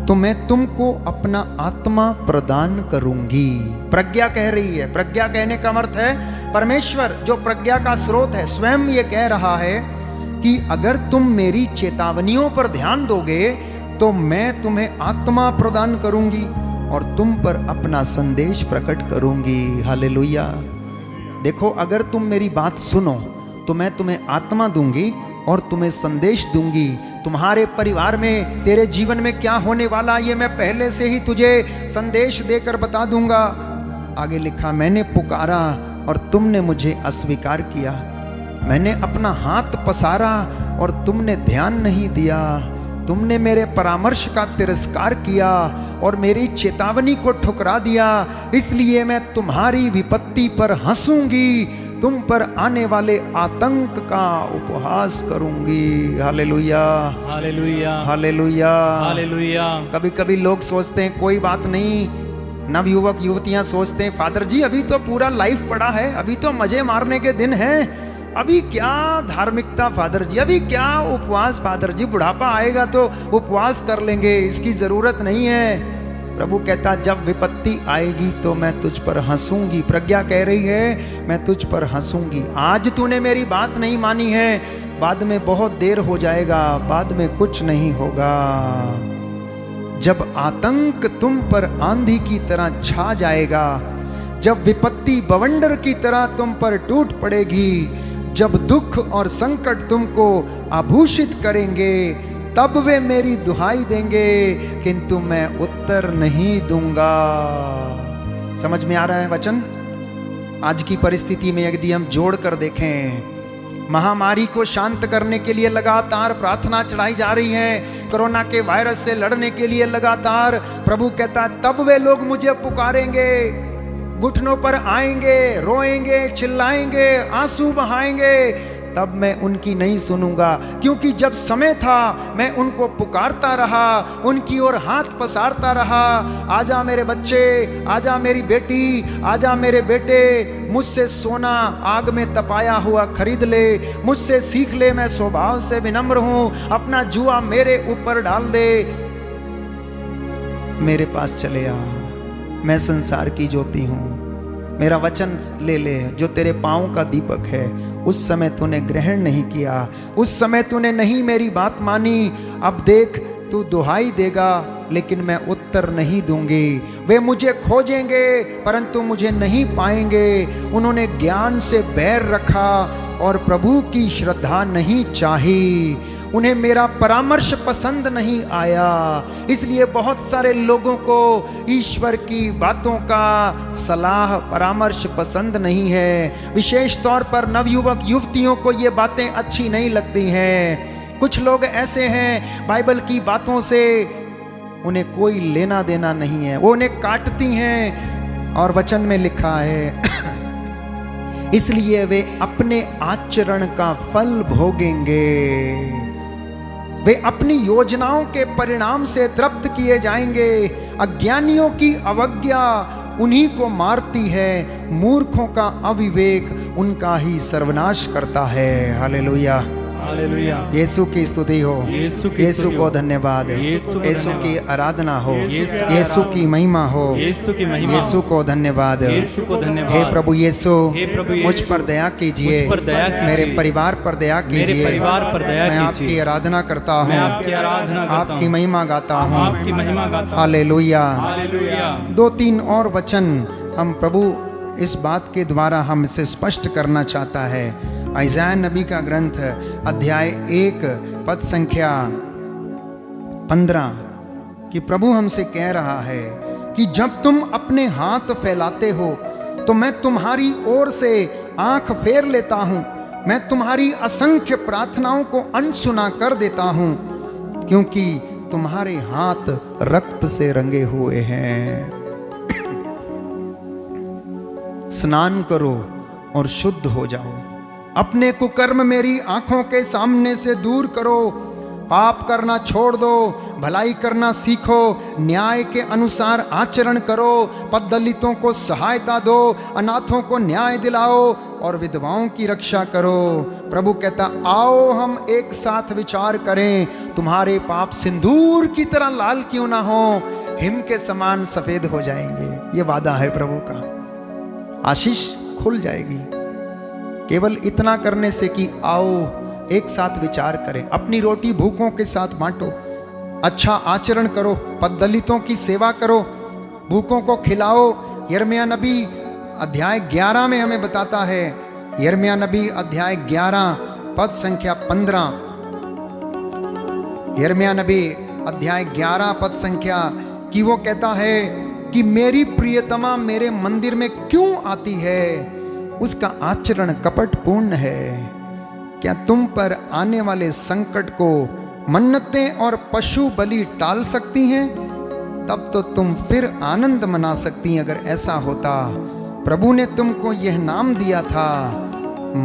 तो मैं तुमको अपना आत्मा प्रदान करूंगी। प्रज्ञा कह रही है, प्रज्ञा कहने का अर्थ है परमेश्वर जो प्रज्ञा का स्रोत है, स्वयं ये कह रहा है कि अगर तुम मेरी चेतावनियों पर ध्यान दोगे तो मैं तुम्हें आत्मा प्रदान करूंगी और तुम पर अपना संदेश प्रकट करूंगी। हालेलुया। देखो, अगर तुम मेरी बात सुनो तो मैं तुम्हें आत्मा दूंगी और तुम्हें संदेश दूंगी। तुम्हारे परिवार में, तेरे जीवन में क्या होने वाला ये मैं पहले से ही तुझे संदेश देकर बता दूंगा। आगे लिखा, मैंने पुकारा और तुमने मुझे अस्वीकार किया, मैंने अपना हाथ पसारा और तुमने ध्यान नहीं दिया। तुमने मेरे परामर्श का तिरस्कार किया और मेरी चेतावनी को ठुकरा दिया, इसलिए मैं तुम्हारी विपत्ति पर हंसूंगी, तुम पर आने वाले आतंक का उपहास करूंगी। Hallelujah, hallelujah, hallelujah, hallelujah. कभी कभी लोग सोचते हैं कोई बात नहीं, नवयुवक युवतियां सोचते हैं फादर जी अभी तो पूरा लाइफ पड़ा है, अभी तो मजे मारने के दिन हैं, अभी क्या धार्मिकता फादर जी, अभी क्या उपवास फादर जी, बुढ़ापा आएगा तो उपवास कर लेंगे, इसकी जरूरत नहीं है। प्रभु कहता जब विपत्ति आएगी तो मैं तुझ पर हंसूंगी। प्रज्ञा कह रही है मैं तुझ पर हंसूंगी। आज तूने मेरी बात नहीं मानी है, बाद में बहुत देर हो जाएगा, बाद में कुछ नहीं होगा। जब आतंक तुम पर आंधी की तरह छा जाएगा, जब विपत्ति बवंडर की तरह तुम पर टूट पड़ेगी, जब दुख और संकट तुमको आभूषित करेंगे, तब वे मेरी दुहाई देंगे, किंतु मैं उत्तर नहीं दूंगा। समझ में आ रहा है वचन? आज की परिस्थिति में यदि हम जोड़ कर देखें, महामारी को शांत करने के लिए लगातार प्रार्थना चढ़ाई जा रही है, कोरोना के वायरस से लड़ने के लिए लगातार, प्रभु कहता तब वे लोग मुझे पुकारेंगे, घुटनों पर आएंगे, रोएंगे, चिल्लाएंगे, आंसू बहाएंगे, तब मैं उनकी नहीं सुनूंगा। क्योंकि जब समय था मैं उनको पुकारता रहा, उनकी ओर हाथ पसारता रहा, आजा मेरे बच्चे, आजा मेरी बेटी, आजा मेरे बेटे, मुझसे सोना आग में तपाया हुआ खरीद ले, मुझसे सीख ले, मैं स्वभाव से विनम्र हूं, अपना जुआ मेरे ऊपर डाल दे, मेरे पास चले आ, मैं संसार की ज्योति हूं, मेरा वचन ले ले जो तेरे पांव का दीपक है। उस समय तूने ग्रहण नहीं किया, उस समय तूने नहीं मेरी बात मानी, अब देख तू दुहाई देगा लेकिन मैं उत्तर नहीं दूंगी। वे मुझे खोजेंगे परंतु मुझे नहीं पाएंगे। उन्होंने ज्ञान से बैर रखा और प्रभु की श्रद्धा नहीं चाही, उन्हें मेरा परामर्श पसंद नहीं आया। इसलिए बहुत सारे लोगों को ईश्वर की बातों का सलाह परामर्श पसंद नहीं है। विशेष तौर पर नवयुवक युवतियों को ये बातें अच्छी नहीं लगती हैं। कुछ लोग ऐसे हैं बाइबल की बातों से उन्हें कोई लेना देना नहीं है, वो उन्हें काटती हैं। और वचन में लिखा है इसलिए वे अपने आचरण का फल भोगेंगे, वे अपनी योजनाओं के परिणाम से तृप्त किए जाएंगे। अज्ञानियों की अवज्ञा उन्हीं को मारती है, मूर्खों का अविवेक उनका ही सर्वनाश करता है। Hallelujah, hallelujah. यीशु की स्तुति हो, यीशु को धन्यवाद, यीशु की आराधना हो, यीशु की महिमा हो, यीशु को धन्यवाद, हे प्रभु यीशु मुझ पर दया कीजिए, मेरे परिवार पर दया कीजिए, मैं आपकी आराधना करता हूँ, आपकी महिमा गाता हूँ। हालेलुया। 2-3 और वचन हम प्रभु इस बात के द्वारा हमसे स्पष्ट करना चाहता है। यशायाह नबी का ग्रंथ अध्याय 1 पद संख्या 15 कि प्रभु हमसे कह रहा है कि जब तुम अपने हाथ फैलाते हो तो मैं तुम्हारी ओर से आंख फेर लेता हूं, मैं तुम्हारी असंख्य प्रार्थनाओं को अनसुना कर देता हूं, क्योंकि तुम्हारे हाथ रक्त से रंगे हुए हैं। स्नान करो और शुद्ध हो जाओ। अपने कुकर्म मेरी आंखों के सामने से दूर करो। पाप करना छोड़ दो, भलाई करना सीखो, न्याय के अनुसार आचरण करो, पददलितों को सहायता दो, अनाथों को न्याय दिलाओ और विधवाओं की रक्षा करो। प्रभु कहता, आओ हम एक साथ विचार करें। तुम्हारे पाप सिंदूर की तरह लाल क्यों ना हो, हिम के समान सफेद हो जाएंगे। ये वादा है प्रभु का। आशीष खुल जाएगी केवल इतना करने से कि आओ एक साथ विचार करें। अपनी रोटी भूखों के साथ बांटो, अच्छा आचरण करो, पददलितों की सेवा करो, भूखों को खिलाओ। यिर्मयाह नबी अध्याय 11 में हमें बताता है, यिर्मयाह नबी अध्याय 11 पद संख्या 15, यिर्मयाह नबी अध्याय 11 पद संख्या कि वो कहता है कि मेरी प्रियतमा मेरे मंदिर में क्यों आती है, उसका आचरण कपटपूर्ण है। क्या तुम पर आने वाले संकट को मन्नतें और पशु बलि टाल सकती हैं? तब तो तुम फिर आनंद मना सकती। अगर ऐसा होता, प्रभु ने तुमको यह नाम दिया था,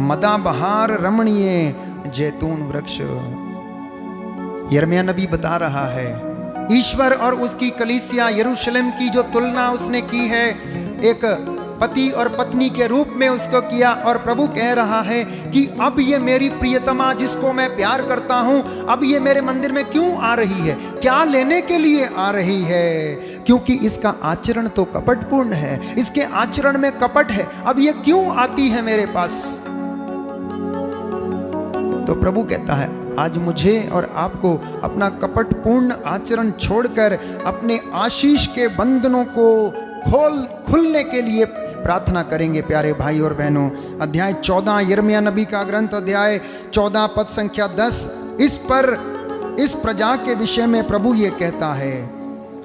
मदाबहार रमणीय जैतून वृक्ष। यिर्मयाह नबी बता रहा है, ईश्वर और उसकी कलीसिया यरूशलेम की जो तुलना उसने की है, एक पति और पत्नी के रूप में उसको किया। और प्रभु कह रहा है कि अब ये मेरी प्रियतमा जिसको मैं प्यार करता हूं, अब ये मेरे मंदिर में क्यों आ रही है? क्या लेने के लिए आ रही है? क्योंकि इसका आचरण तो कपटपूर्ण है, इसके आचरण में कपट है। अब ये क्यों आती है मेरे पास? तो प्रभु कहता है, आज मुझे और आपको अपना कपटपूर्ण आचरण छोड़कर अपने आशीष के बंधनों को खुलने के लिए प्रार्थना करेंगे। प्यारे भाई और बहनों, अध्याय 14 यिर्मयाह नबी का ग्रंथ अध्याय 14 पद संख्या 10, इस प्रजा के विषय में प्रभु ये कहता है,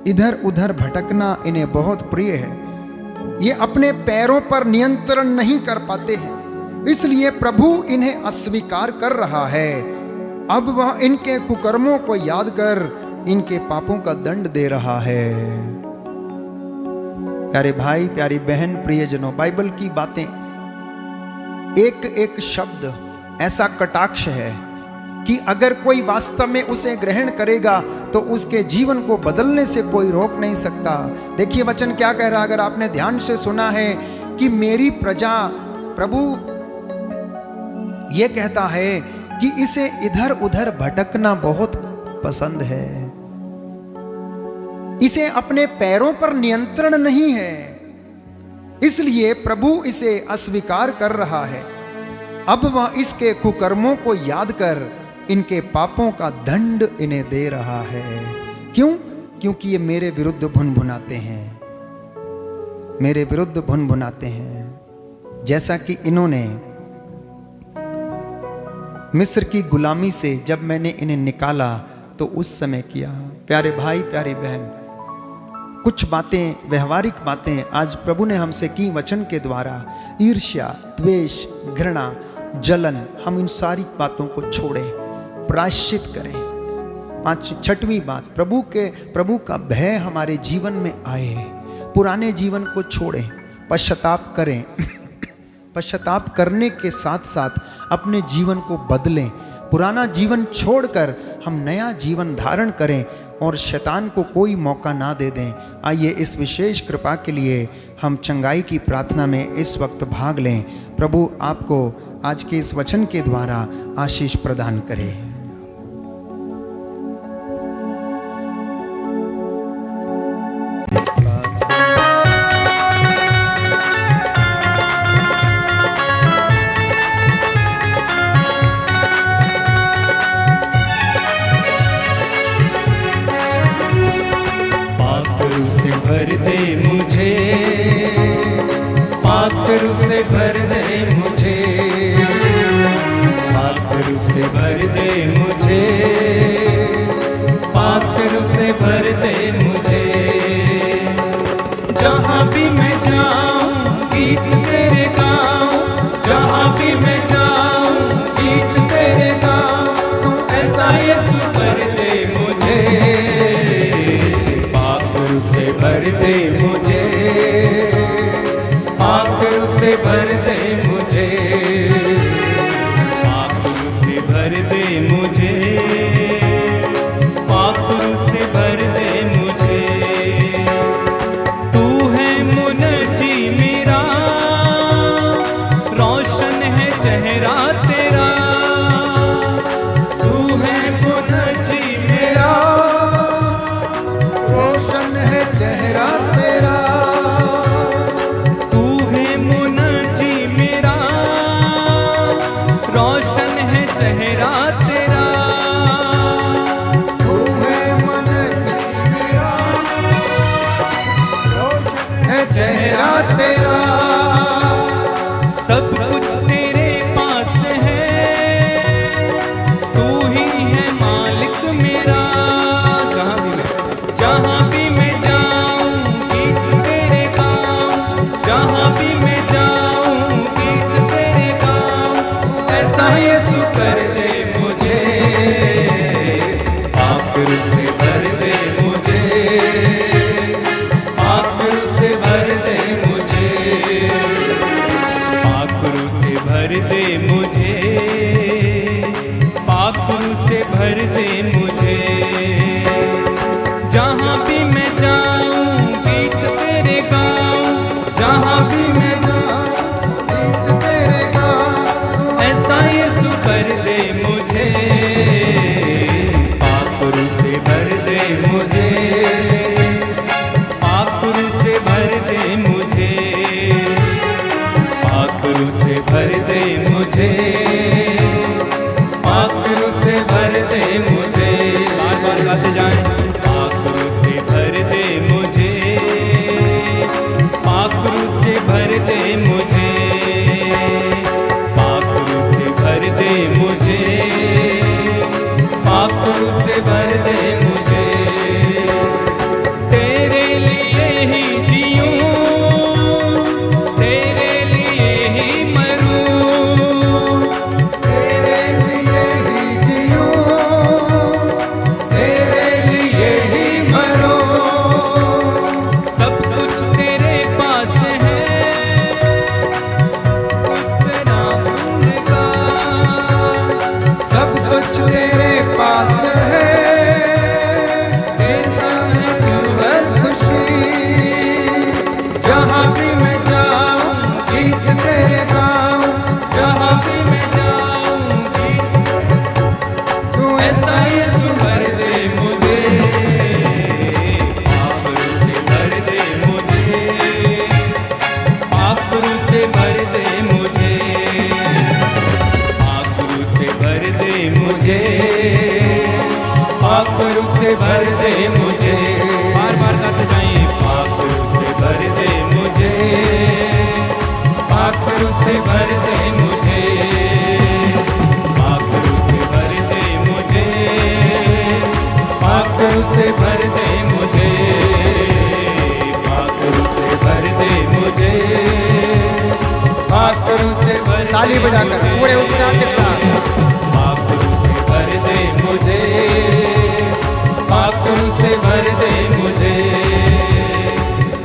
इधर उधर भटकना इन्हें बहुत प्रिय है। ये अपने पैरों पर नियंत्रण नहीं कर पाते हैं, इसलिए प्रभु इन्हें अस्वीकार कर रहा है। अब वह इनके कुकर्मों को याद कर इनके पापों का दंड दे रहा है। प्यारे भाई, प्यारी बहन, प्रियजनों, बाइबल की बातें, एक एक शब्द ऐसा कटाक्ष है कि अगर कोई वास्तव में उसे ग्रहण करेगा तो उसके जीवन को बदलने से कोई रोक नहीं सकता। देखिए वचन क्या कह रहा है, अगर आपने ध्यान से सुना है कि मेरी प्रजा, प्रभु ये कहता है कि इसे इधर उधर भटकना बहुत पसंद है, इसे अपने पैरों पर नियंत्रण नहीं है, इसलिए प्रभु इसे अस्वीकार कर रहा है। अब वह इसके कुकर्मों को याद कर इनके पापों का दंड इन्हें दे रहा है। क्यों? क्योंकि ये मेरे विरुद्ध भुनभुनाते हैं, मेरे विरुद्ध भुनभुनाते हैं। जैसा कि इन्होंने मिस्र की गुलामी से जब मैंने इन्हें निकाला तो उस समय किया। प्यारे भाई, प्यारी बहन, कुछ बातें, व्यवहारिक बातें आज प्रभु ने हमसे की वचन के द्वारा। ईर्ष्या, द्वेष, घृणा, जलन, हम इन सारी बातों को छोड़ें, प्रायश्चित करें। छठवीं बात, प्रभु का भय हमारे जीवन में आए। पुराने जीवन को छोड़ें, पश्चाताप करें। पश्चाताप करने के साथ साथ अपने जीवन को बदलें। पुराना जीवन छोड़कर हम नया जीवन धारण करें और शैतान को कोई मौका ना दे दें। आइए इस विशेष कृपा के लिए हम चंगाई की प्रार्थना में इस वक्त भाग लें। प्रभु आपको आज के इस वचन के द्वारा आशीष प्रदान करे। भर दे मुझे, पात्र से भर दे मुझे, पात्र से भर दे रोशन है चेहरा तेरा, तू है मन मेरा, रोशन है चेहरा तेरा। सब कुछ तेरे पास है, तू ही है मालिक मेरा। जहाँ भी मैं जाऊँ गीत तेरे गाऊँ, जहाँ भी मैं जाऊँ गीत तेरे गाऊँ। ऐसा यीशु कर दे मुझे, आखिर से भर दे मुझे, आखिर से भर दे मुझे, आखिर से भर दे मुझे, आखिर से भर दे मुझे। जहाँ भी मैं जाऊँ गीत तेरे गाऊँ, जहाँ भी मैं जाऊँ गीत तेरे गाऊँ। ऐसा यीशु कर दे मुझे, आखिर से भर दे मुझे, आखिर से भर दे मुझे, आखिर से भर दे मुझे, आखिर से भर दे मुझे। बार बार गाते जाएं। आखिर से भर दे मुझे, आखिर से भर दे मुझे, आखिर से भर दे मुझे, आखिर से भर दे मुझे। तेरे लिए ही जीऊं, तेरे लिए ही मरूं, तेरे लिए ही जीऊं, तेरे लिए ही मरूं। सब कुछ तेरे पास है, तेरा होगा। सब कुछ तेरे पास है, देता है क्यों हर खुशी। जहाँ भी मैं जाऊँ गीत तेरे गाऊँ, जहाँ भी मैं जाऊँ गीत। तू ऐसा यीशु भर दे मुझे, आखिर से भर दे मुझे, आखिर से भर दे मुझे, आखिर से भर दे मुझे, आखिर से भर दे मुझे। बार बार गाते जाएं। आखिर से भर दे मुझे, आखिर से भर दे मुझे, आखिर से भर दे मुझे, आखिर से भर दे मुझे, आखिर से भर दे मुझे, आखिर से भर। ताली बजाकर पूरे उत्साह के साथ। आखिर से भर दे मुझे, आखिर से भर दे मुझे,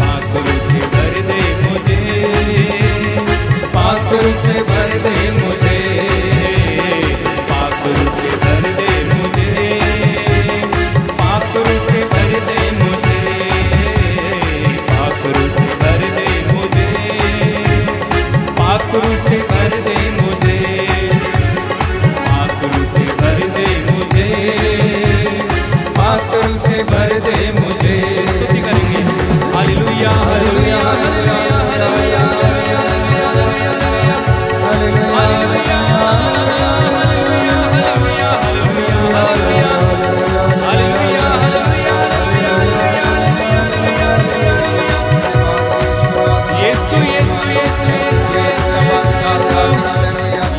आखिर से भर दे मुझे, आखिर से भर दे मुझे, आखिर से भर दे मुझे, आखिर से भर दे मुझे, आखिर से भर दे मुझे, आखिर से भर दे मुझे, आखिर से भर दे मुझे, आखिर से भर दे मुझे। स्तुति करेंगे। Hallelujah hallelujah hallelujah hallelujah hallelujah hallelujah hallelujah hallelujah hallelujah. Yeshu Yeshu Yeshu Yeshu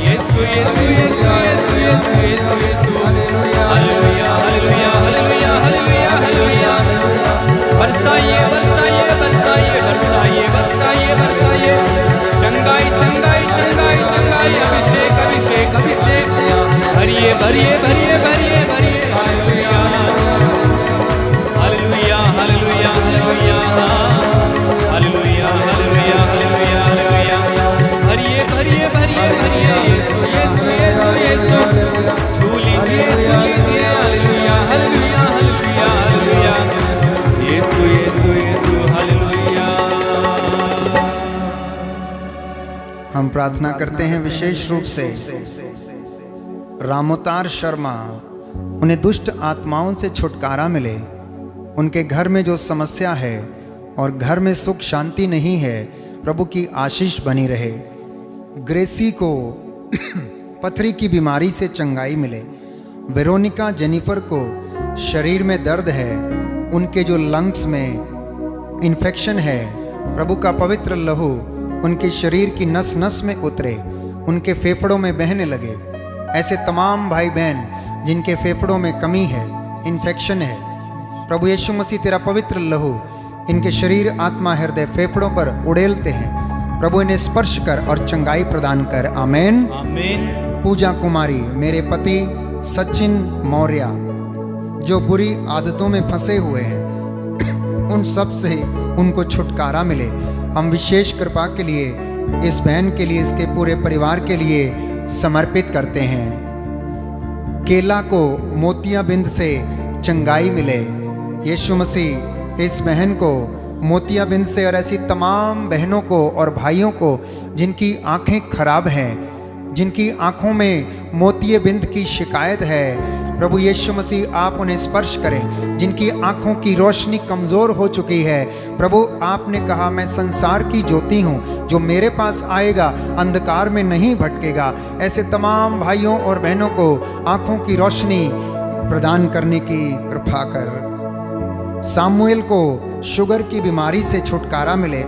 Yeshu Yeshu Yeshu Yeshu Yeshu. Hallelujah hallelujah hallelujah hallelujah hallelujah. बरसाइए बरसाइए बरसाइए बरसाइए बरसाइए बरसाइए। चंगाई चंगाई चंगाई चंगाई। अभिषेक अभिषेक अभिषेक। भरिए भरिए भरिए भरिए भरिए। Hallelujah hallelujah hallelujah hallelujah hallelujah hallelujah hallelujah hallelujah. भरिए भरिए भरिए भरिए। यीशु यीशु यीशु यीशु। छू लीजिए छू लीजिए। Hallelujah hallelujah hallelujah hallelujah. Yeshu Yeshu Yeshu hallelujah. हम प्रार्थना करते हैं विशेष रूप से रामोतार शर्मा, उन्हें दुष्ट आत्माओं से छुटकारा मिले। उनके घर में जो समस्या है और घर में सुख शांति नहीं है, प्रभु की आशीष बनी रहे। ग्रेसी को पथरी की बीमारी से चंगाई मिले। वेरोनिका जेनिफर को शरीर में दर्द है, उनके जो लंग्स में इन्फेक्शन है, प्रभु का पवित्र लहू उनके शरीर की नस नस में उतरे, उनके फेफड़ों में बहने लगे। ऐसे तमाम भाई बहन जिनके फेफड़ों में कमी है, इन्फेक्शन है, प्रभु यीशु मसीह तेरा पवित्र लहू इनके शरीर, आत्मा, हृदय, फेफड़ों पर उड़ेलते हैं। प्रभु इन्हें स्पर्श कर और चंगाई प्रदान कर। आमीन आमीन। पूजा कुमारी, मेरे पति सचिन मौर्य जो बुरी आदतों में फंसे हुए हैं, उन सब से उनको छुटकारा मिले। हम विशेष कृपा के लिए इस बहन के लिए, इसके पूरे परिवार के लिए समर्पित करते हैं। केला को मोतियाबिंद से चंगाई मिले। यीशु मसीह इस बहन को मोतियाबिंद से और ऐसी तमाम बहनों को और भाइयों को जिनकी आंखें खराब हैं, जिनकी आंखों में मोतियाबिंद की शिकायत है, प्रभु यीशु मसीह आप उन्हें स्पर्श करें। जिनकी आंखों की रोशनी कमज़ोर हो चुकी है, प्रभु आपने कहा मैं संसार की ज्योति हूँ, जो मेरे पास आएगा अंधकार में नहीं भटकेगा। ऐसे तमाम भाइयों और बहनों को आंखों की रोशनी प्रदान करने की कृपा कर। सामुएल को शुगर की बीमारी से छुटकारा मिले।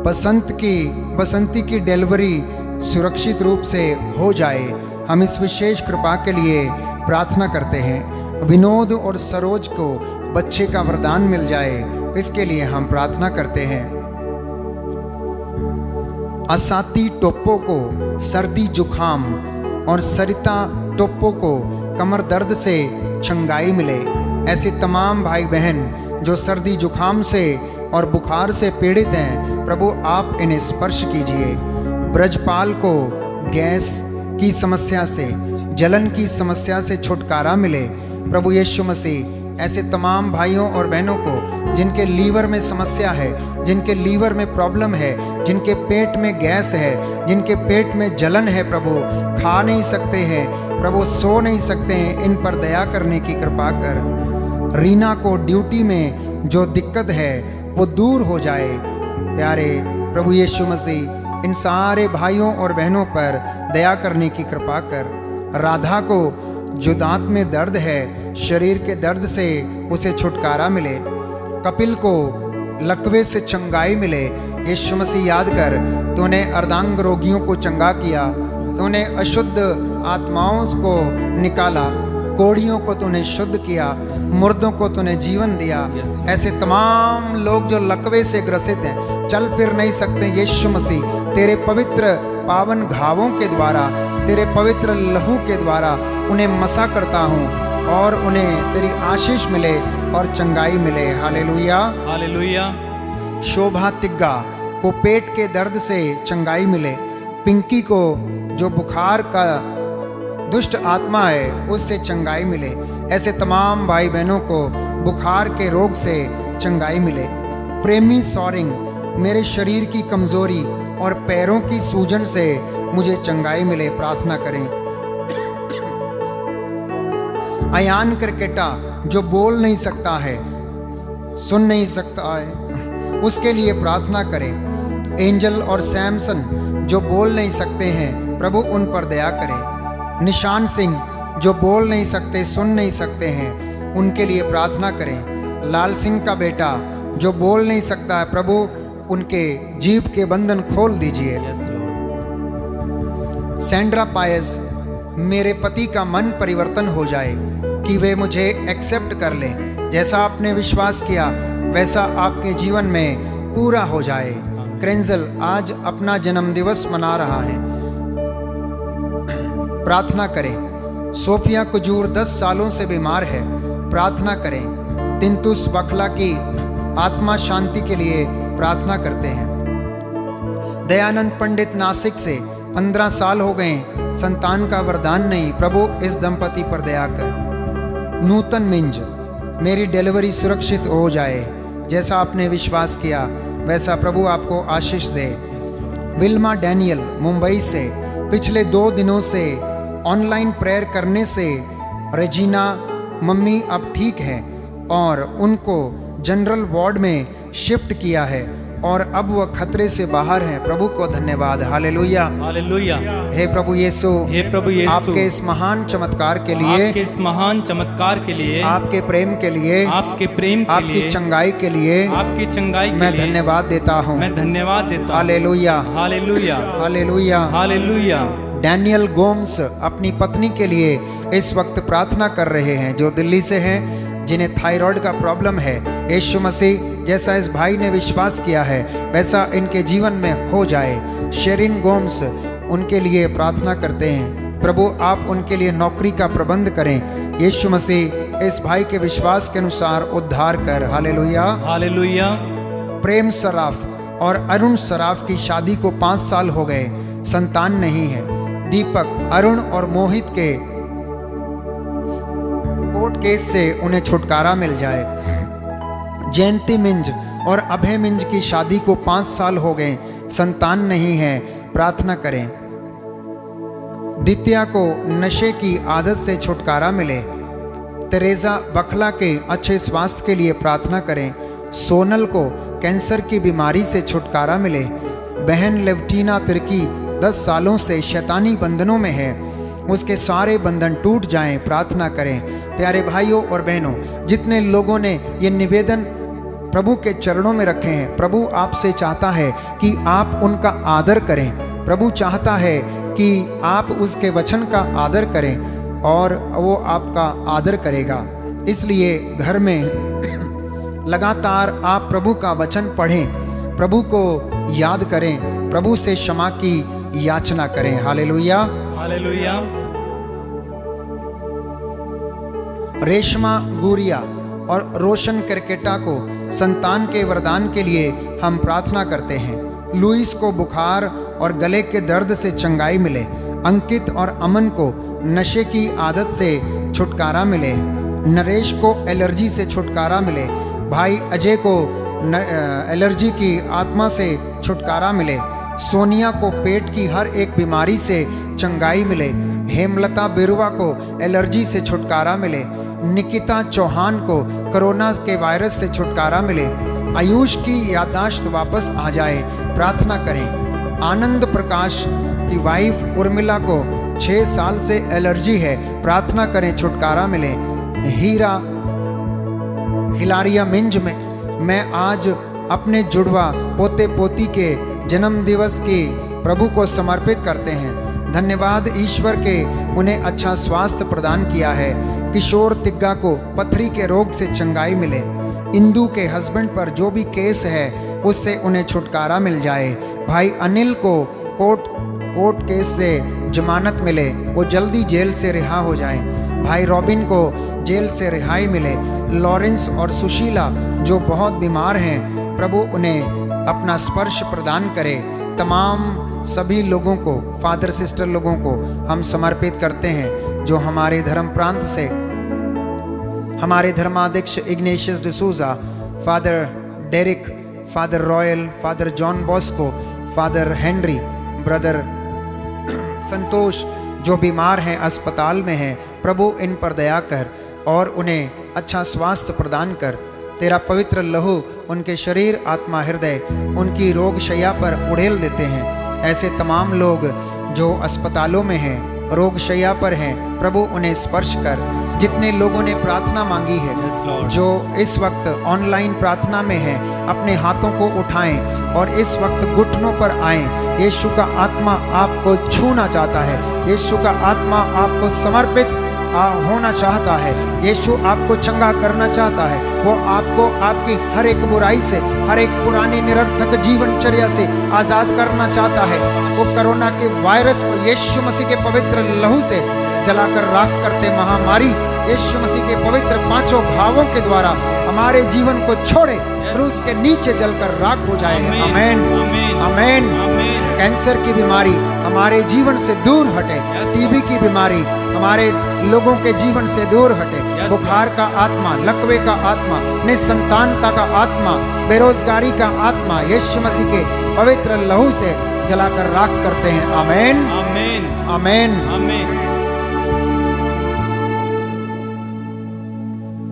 बसंती की डिलीवरी सुरक्षित रूप से हो जाए, हम इस विशेष कृपा के लिए प्रार्थना करते हैं। विनोद और सरोज को बच्चे का वरदान मिल जाए, इसके लिए हम प्रार्थना करते हैं। असाती टोप्पो को सर्दी जुखाम और सरिता टोप्पो को कमर दर्द से चंगाई मिले। ऐसे तमाम भाई बहन जो सर्दी जुखाम से और बुखार से पीड़ित हैं, प्रभु आप इन्हें स्पर्श कीजिए। ब्रजपाल को गैस की समस्या से, जलन की समस्या से छुटकारा मिले। प्रभु यीशु मसीह ऐसे तमाम भाइयों और बहनों को जिनके लीवर में समस्या है, जिनके लीवर में प्रॉब्लम है, जिनके पेट में गैस है, जिनके पेट में जलन है, प्रभु खा नहीं सकते हैं, प्रभु सो नहीं सकते हैं, इन पर दया करने की कृपा कर। रीना को ड्यूटी में जो दिक्कत है वो दूर हो जाए। प्यारे प्रभु यीशु मसीह इन सारे भाइयों और बहनों पर दया करने की कृपा कर। राधा को जो दांत में दर्द है, शरीर के दर्द से उसे छुटकारा मिले। कपिल को लकवे से चंगाई मिले। यीशु मसीह याद कर, तूने अर्धांग रोगियों को चंगा किया, तूने अशुद्ध आत्माओं को निकाला, कोड़ियों को तूने शुद्ध किया, मुर्दों को तूने जीवन दिया। ऐसे तमाम लोग जो लकवे से ग्रसित हैं, चल फिर नहीं सकते, यीशु मसीह तेरे पवित्र पावन घावों के द्वारा, तेरे पवित्र लहू के द्वारा उन्हें मसा करता हूँ और उन्हें तेरी आशीष मिले और चंगाई मिले। Hallelujah hallelujah. शोभा तिग्गा को पेट के दर्द से चंगाई मिले। पिंकी को जो बुखार का दुष्ट आत्मा है उससे चंगाई मिले। ऐसे तमाम भाई बहनों को बुखार के रोग से चंगाई मिले। प्रेमी सॉरिंग, मेरे शरीर की कमजोरी और पैरों की सूजन से मुझे चंगाई मिले, प्रार्थना करें। अयान क्रिकेटा जो बोल नहीं सकता है, सुन नहीं सकता है, उसके लिए प्रार्थना करें। एंजल और सैमसन जो बोल नहीं सकते हैं, प्रभु उन पर दया करें। निशान सिंह जो बोल नहीं सकते, सुन नहीं सकते हैं, उनके लिए प्रार्थना करें। लाल सिंह का बेटा जो बोल नहीं सकता है, प्रभु उनके जीभ के बंधन खोल दीजिए। सैंड्रा पायस, मेरे पति का मन परिवर्तन हो जाए कि वे मुझे एक्सेप्ट कर लें। जैसा आपने विश्वास किया वैसा आपके जीवन में पूरा हो जाए। क्रेंजल आज अपना जन्मदिवस मना रहा है, प्रार्थना करें। सोफिया कुजूर 10 सालों से बीमार है, प्रार्थना करें। तिंतुस बखला की आत्मा शांति के लिए प्रार्थना करते हैं। दयानंद पंडित नासिक से 15 साल हो गए, संतान का वरदान नहीं, प्रभु इस दंपति पर दया कर। नूतन मिंज, मेरी डिलीवरी सुरक्षित हो जाए, जैसा आपने विश्वास किया वैसा प्रभु आपको आशीष दे। विल्मा डैनियल मुंबई से पिछले 2 दिनों से ऑनलाइन प्रेयर करने से रेजिना मम्मी अब ठीक है और उनको जनरल वार्ड में शिफ्ट किया है। और अब वह खतरे से बाहर हैं। प्रभु को धन्यवाद। हालेलुया। हालेलुया। हे प्रभु यीशु, हे प्रभु यीशु, आपके इस महान चमत्कार के लिए, आपके इस महान चमत्कार के लिए, आपके प्रेम के लिए, आपके प्रेम के आपकी लिए, चंगाई के लिए, आपकी चंगाई के मैं लिए धन्यवाद देता हूँ। मैं धन्यवाद देता हूँ। Hallelujah. Hallelujah. Hallelujah. Hallelujah. Daniel Gomes अपनी पत्नी के लिए इस वक्त प्रार्थना कर रहे हैं, जो दिल्ली से हैं, जिन्हें थायराइड का प्रॉब्लम है। यीशु मसीह जैसा इस भाई ने विश्वास किया है वैसा इनके जीवन में हो जाए। शेरिन गोम्स उनके लिए प्रार्थना करते हैं। प्रभु आप उनके लिए नौकरी का प्रबंध करें। यीशु मसीह इस भाई के विश्वास के अनुसार उद्धार कर। हालेलुया। हालेलुया। प्रेम सराफ और अरुण सराफ की शादी को 5 साल हो गए, संतान नहीं है। दीपक, अरुण और मोहित के कोर्ट केस से उन्हें छुटकारा मिल जाए। जयंती मिंज और अभय मिंज की शादी को 5 साल हो गए, संतान नहीं है, प्रार्थना करें। दित्या को नशे की आदत से छुटकारा मिले। तेरेजा बखला के अच्छे स्वास्थ्य के लिए प्रार्थना करें। सोनल को कैंसर की बीमारी से छुटकारा मिले। बहन लेवटीना तिर्की 10 सालों से शैतानी बंधनों में है, उसके सारे बंधन टूट जाएं, प्रार्थना करें। प्यारे भाइयों और बहनों, जितने लोगों ने ये निवेदन प्रभु के चरणों में रखे हैं, प्रभु आपसे चाहता है कि आप उनका आदर करें। प्रभु चाहता है कि आप उसके वचन का आदर करें और वो आपका आदर करेगा। इसलिए घर में लगातार आप प्रभु का वचन पढ़ें, प्रभु को याद करें, प्रभु से क्षमा की याचना करें। हालेलुया। हालेलुया। रेशमा गुरिया और रोशन करकेटा को संतान के वरदान के लिए हम प्रार्थना करते हैं। लुइस को बुखार और गले के दर्द से चंगाई मिले। अंकित और अमन को नशे की आदत से छुटकारा मिले। नरेश को एलर्जी से छुटकारा मिले। भाई अजय को एलर्जी की आत्मा से छुटकारा मिले। सोनिया को पेट की हर एक बीमारी से चंगाई मिले। हेमलता बिरुवा को एलर्जी से छुटकारा मिले। निकिता चौहान को कोरोना के वायरस से छुटकारा मिले। आयुष की याददाश्त वापस आ जाए, प्रार्थना करें। आनंद प्रकाश की वाइफ उर्मिला को 6 साल से एलर्जी है, प्रार्थना करें, छुटकारा मिले। हिलारिया मिंज में मैं आज अपने जुड़वा पोते पोती के जन्म दिवस की प्रभु को समर्पित करते हैं। धन्यवाद ईश्वर के उन्हें अच्छा स्वास्थ्य प्रदान किया है। किशोर तिग्गा को पथरी के रोग से चंगाई मिले। इंदू के हस्बैंड पर जो भी केस है उससे उन्हें छुटकारा मिल जाए। भाई अनिल को कोर्ट केस से जमानत मिले, वो जल्दी जेल से रिहा हो जाए। भाई रॉबिन को जेल से रिहाई मिले। लॉरेंस और सुशीला जो बहुत बीमार हैं, प्रभु उन्हें अपना स्पर्श प्रदान करे। तमाम सभी लोगों को, फादर सिस्टर लोगों को हम समर्पित करते हैं जो हमारे धर्म प्रांत से, हमारे धर्माध्यक्ष Ignatius D'Souza, father Derick, father Royal, father John Bosco, father Henry, brother Santosh जो बीमार हैं, अस्पताल में हैं, प्रभु इन पर दया कर और उन्हें अच्छा स्वास्थ्य प्रदान कर। तेरा पवित्र लहू उनके शरीर, आत्मा, हृदय, उनकी रोग शैया पर उड़ेल देते हैं। ऐसे तमाम लोग जो अस्पतालों में हैं, रोग शैया पर हैं, प्रभु उन्हें स्पर्श कर। जितने लोगों ने प्रार्थना मांगी है, जो इस वक्त ऑनलाइन प्रार्थना में हैं, अपने हाथों को उठाएं और इस वक्त घुटनों पर आएं। यीशु का आत्मा आपको छूना चाहता है। यीशु का आत्मा आपको समर्पित होना चाहता है। यीशु आपको चंगा करना चाहता है। वो आपको आपकी हर एक बुराई से, हर एक पुरानी निरर्थक जीवनचर्या से आज़ाद करना चाहता है। वो कोरोना के वायरस को यीशु मसीह के पवित्र लहू से जलाकर राख करते महामारी यीशु मसीह के पवित्र 5 घावों के द्वारा हमारे जीवन को छोड़े, क्रूस के नीचे जलकर राख हो जाए। आमीन, आमीन। कैंसर की बीमारी हमारे जीवन से दूर हटे। टीबी की बीमारी हमारे लोगों के जीवन से दूर हटे। बुखार का आत्मा, लकवे का आत्मा, निसंतानता का आत्मा, बेरोजगारी का आत्मा यीशु मसीह के पवित्र लहू से जलाकर राख करते हैं। आमीन, आमीन, आमीन, आमीन।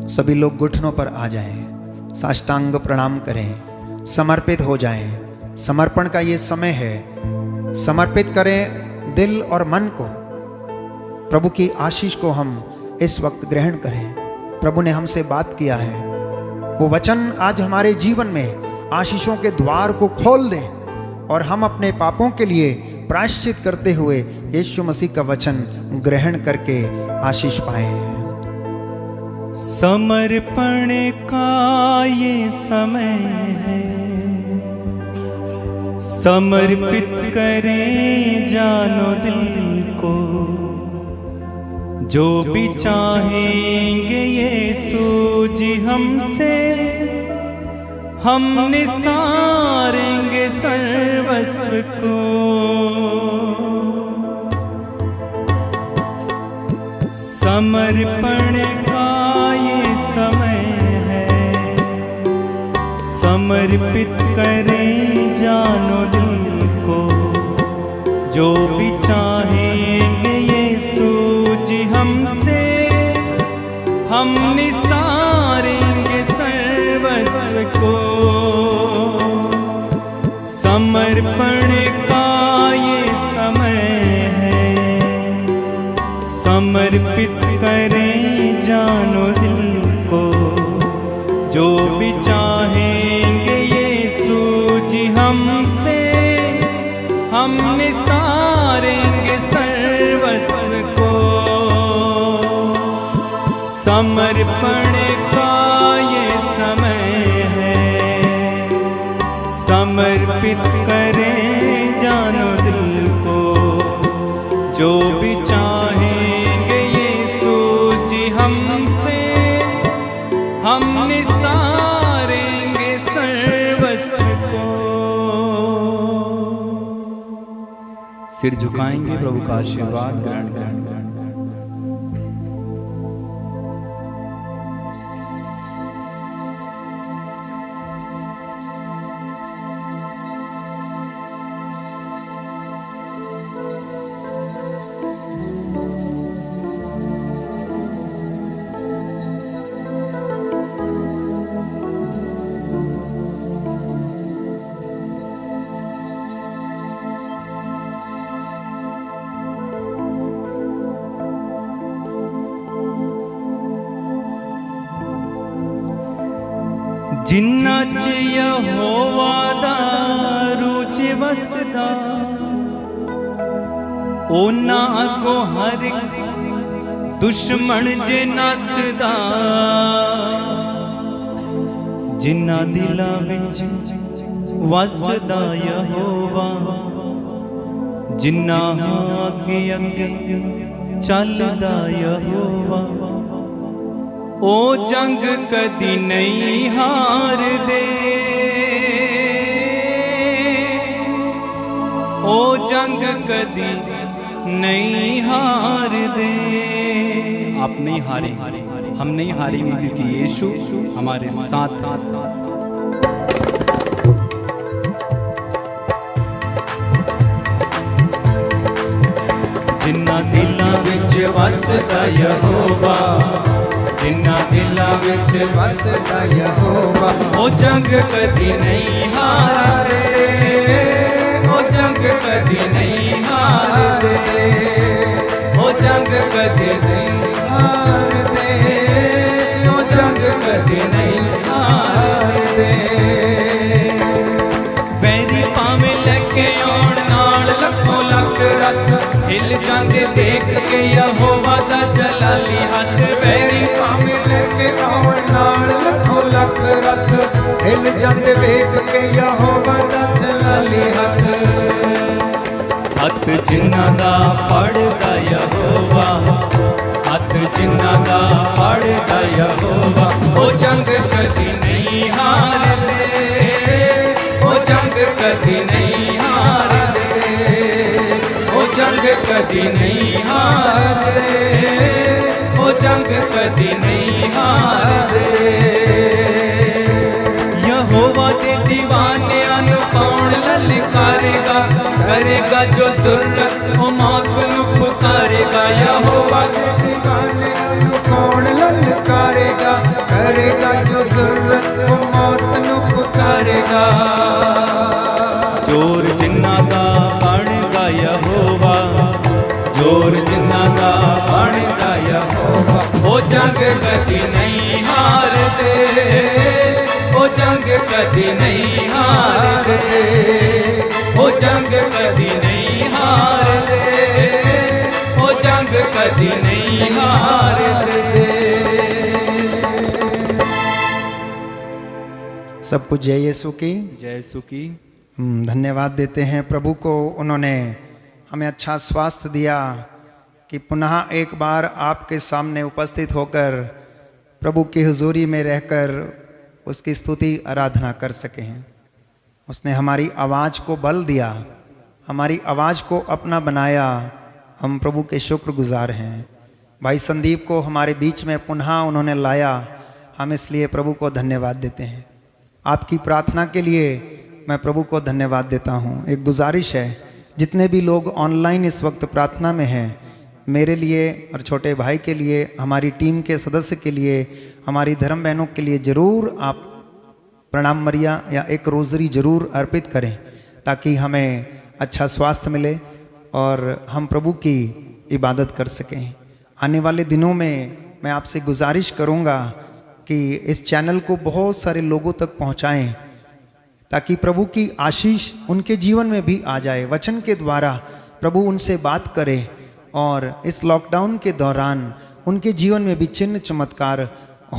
सभी लोग घुटनों पर आ जाएं, साष्टांग प्रणाम करें। समर्पित हो जाएं। समर्पण का ये समय है, समर्पित करें दिल और मन को। प्रभु की आशीष को हम इस वक्त ग्रहण करें। प्रभु ने हमसे बात किया है, वो वचन आज हमारे जीवन में आशीषों के द्वार को खोल दे और हम अपने पापों के लिए प्रायश्चित करते हुए यीशु मसीह का वचन ग्रहण करके आशीष पाएं। समर्पण का ये समय है, समर्पित करें जानो दिल को, जो भी चाहेंगे यीशु जी हमसे, हम निसारेंगे सर्वस्व को। समर्पण का ये समय है, समर्पित करें जानो दिल को, जो भी चाहेंगे यीशु जी हमसे, हम निसारेंगे सर्वस्व को। समर्पण का ये समय है, समर्पित करें जानो दिल को, जो भी चाहेंगे यीशु जी हमसे, हम निसारेंगे सर्वस्व को। समर्पण का ये समय है, समर्पित करें जानो दिल को, जो भी चाहेंगे यीशु जी हमसे, हम निसारेंगे सर्वस्व को। सिर झुकाएंगे, प्रभु का आशीर्वाद ग्रहण करेंगे। जिन्ना च यहोवा दा रूच वसदा, ओना अगो हर दुश्मन जे नसदा। जिन्ना दिला विच वसदा यहोवा, जिन्ना अगे अगे चलदा यहोवा, ओ जंग कदी नहीं हार दे, ओ जंग कदी नहीं हार दे। आप नहीं हारेंगे, हम नहीं हारेंगे, क्योंकि यीशु हमारे साथ साथ। जिन्ना दिला विच वसदा यहोवा, जिन्ना दिला विच वसदा यहोवा, ओ जंग कदी नहीं हारदे, ओ जंग कदी नहीं हारदे, ओ जंग कदी नहीं हारदे, ओ जंग कदी नहीं हारदे। बैरी पावे लगे आउण नाल लखों लख रथ, हिल जांदे देख के यहोवा दा जलाली हथ। बैरी पावे लगे आउण नाल लखों लख रथ, हिल जांदे देख के यहोवा दा जलाली हथ। हथ जिन्ना दा फड़दा यहोवा, हथ जिन्ना दा फड़दा यहोवा, ओ जंग कदी नहीं हारदे, ओ जंग कदी नहीं हारदे, ओ जंग कदी नहीं हारदे, ओ जंग कदी नहीं हारदे। यहोवा दे दीवानियां नूं कौन ललकारेगा, करेगा जो जरूरत ओ मौत नूं पुकारेगा। यहोवा दे दीवानियां नूं कौन ललकारेगा, करेगा जो जरूरत ओ मौत नूं पुकारेगा। यहोवा, वो जंग कभी नहीं हारते, वो जंग कभी नहीं हारते, वो जंग कभी नहीं हारते, वो जंग कभी नहीं हारते। सब कुछ जय यीशु की। जय यीशु की। धन्यवाद देते हैं प्रभु को, उन्होंने हमें अच्छा स्वास्थ्य दिया कि पुनः एक बार आपके सामने उपस्थित होकर प्रभु की हुजूरी में रहकर उसकी स्तुति आराधना कर सके हैं। उसने हमारी आवाज़ को बल दिया, हमारी आवाज़ को अपना बनाया। हम प्रभु के शुक्रगुजार हैं। भाई संदीप को हमारे बीच में पुनः उन्होंने लाया, हम इसलिए प्रभु को धन्यवाद देते हैं। आपकी प्रार्थना के लिए मैं प्रभु को धन्यवाद देता हूँ। एक गुजारिश है, जितने भी लोग ऑनलाइन इस वक्त प्रार्थना में हैं, मेरे लिए और छोटे भाई के लिए, हमारी टीम के सदस्य के लिए, हमारी धर्म बहनों के लिए ज़रूर आप प्रणाम मरिया या एक रोज़री ज़रूर अर्पित करें, ताकि हमें अच्छा स्वास्थ्य मिले और हम प्रभु की इबादत कर सकें। आने वाले दिनों में मैं आपसे गुजारिश करूंगा कि इस चैनल को बहुत सारे लोगों तक पहुंचाएं, ताकि प्रभु की आशीष उनके जीवन में भी आ जाए। वचन के द्वारा प्रभु उनसे बात करे और इस लॉकडाउन के दौरान उनके जीवन में भी चिन्ह चमत्कार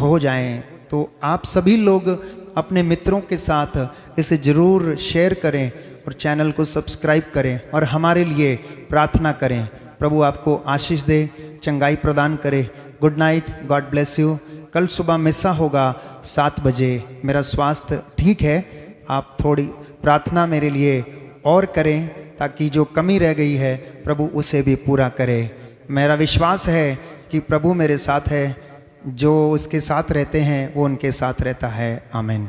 हो जाएं। तो आप सभी लोग अपने मित्रों के साथ इसे ज़रूर शेयर करें और चैनल को सब्सक्राइब करें और हमारे लिए प्रार्थना करें। प्रभु आपको आशीष दे, चंगाई प्रदान करे। Good night, God bless you. कल सुबह मिसा होगा 7 बजे। मेरा स्वास्थ्य ठीक है, आप थोड़ी प्रार्थना मेरे लिए और करें, ताकि जो कमी रह गई है प्रभु उसे भी पूरा करे। मेरा विश्वास है कि प्रभु मेरे साथ है, जो उसके साथ रहते हैं वो उनके साथ रहता है। आमीन।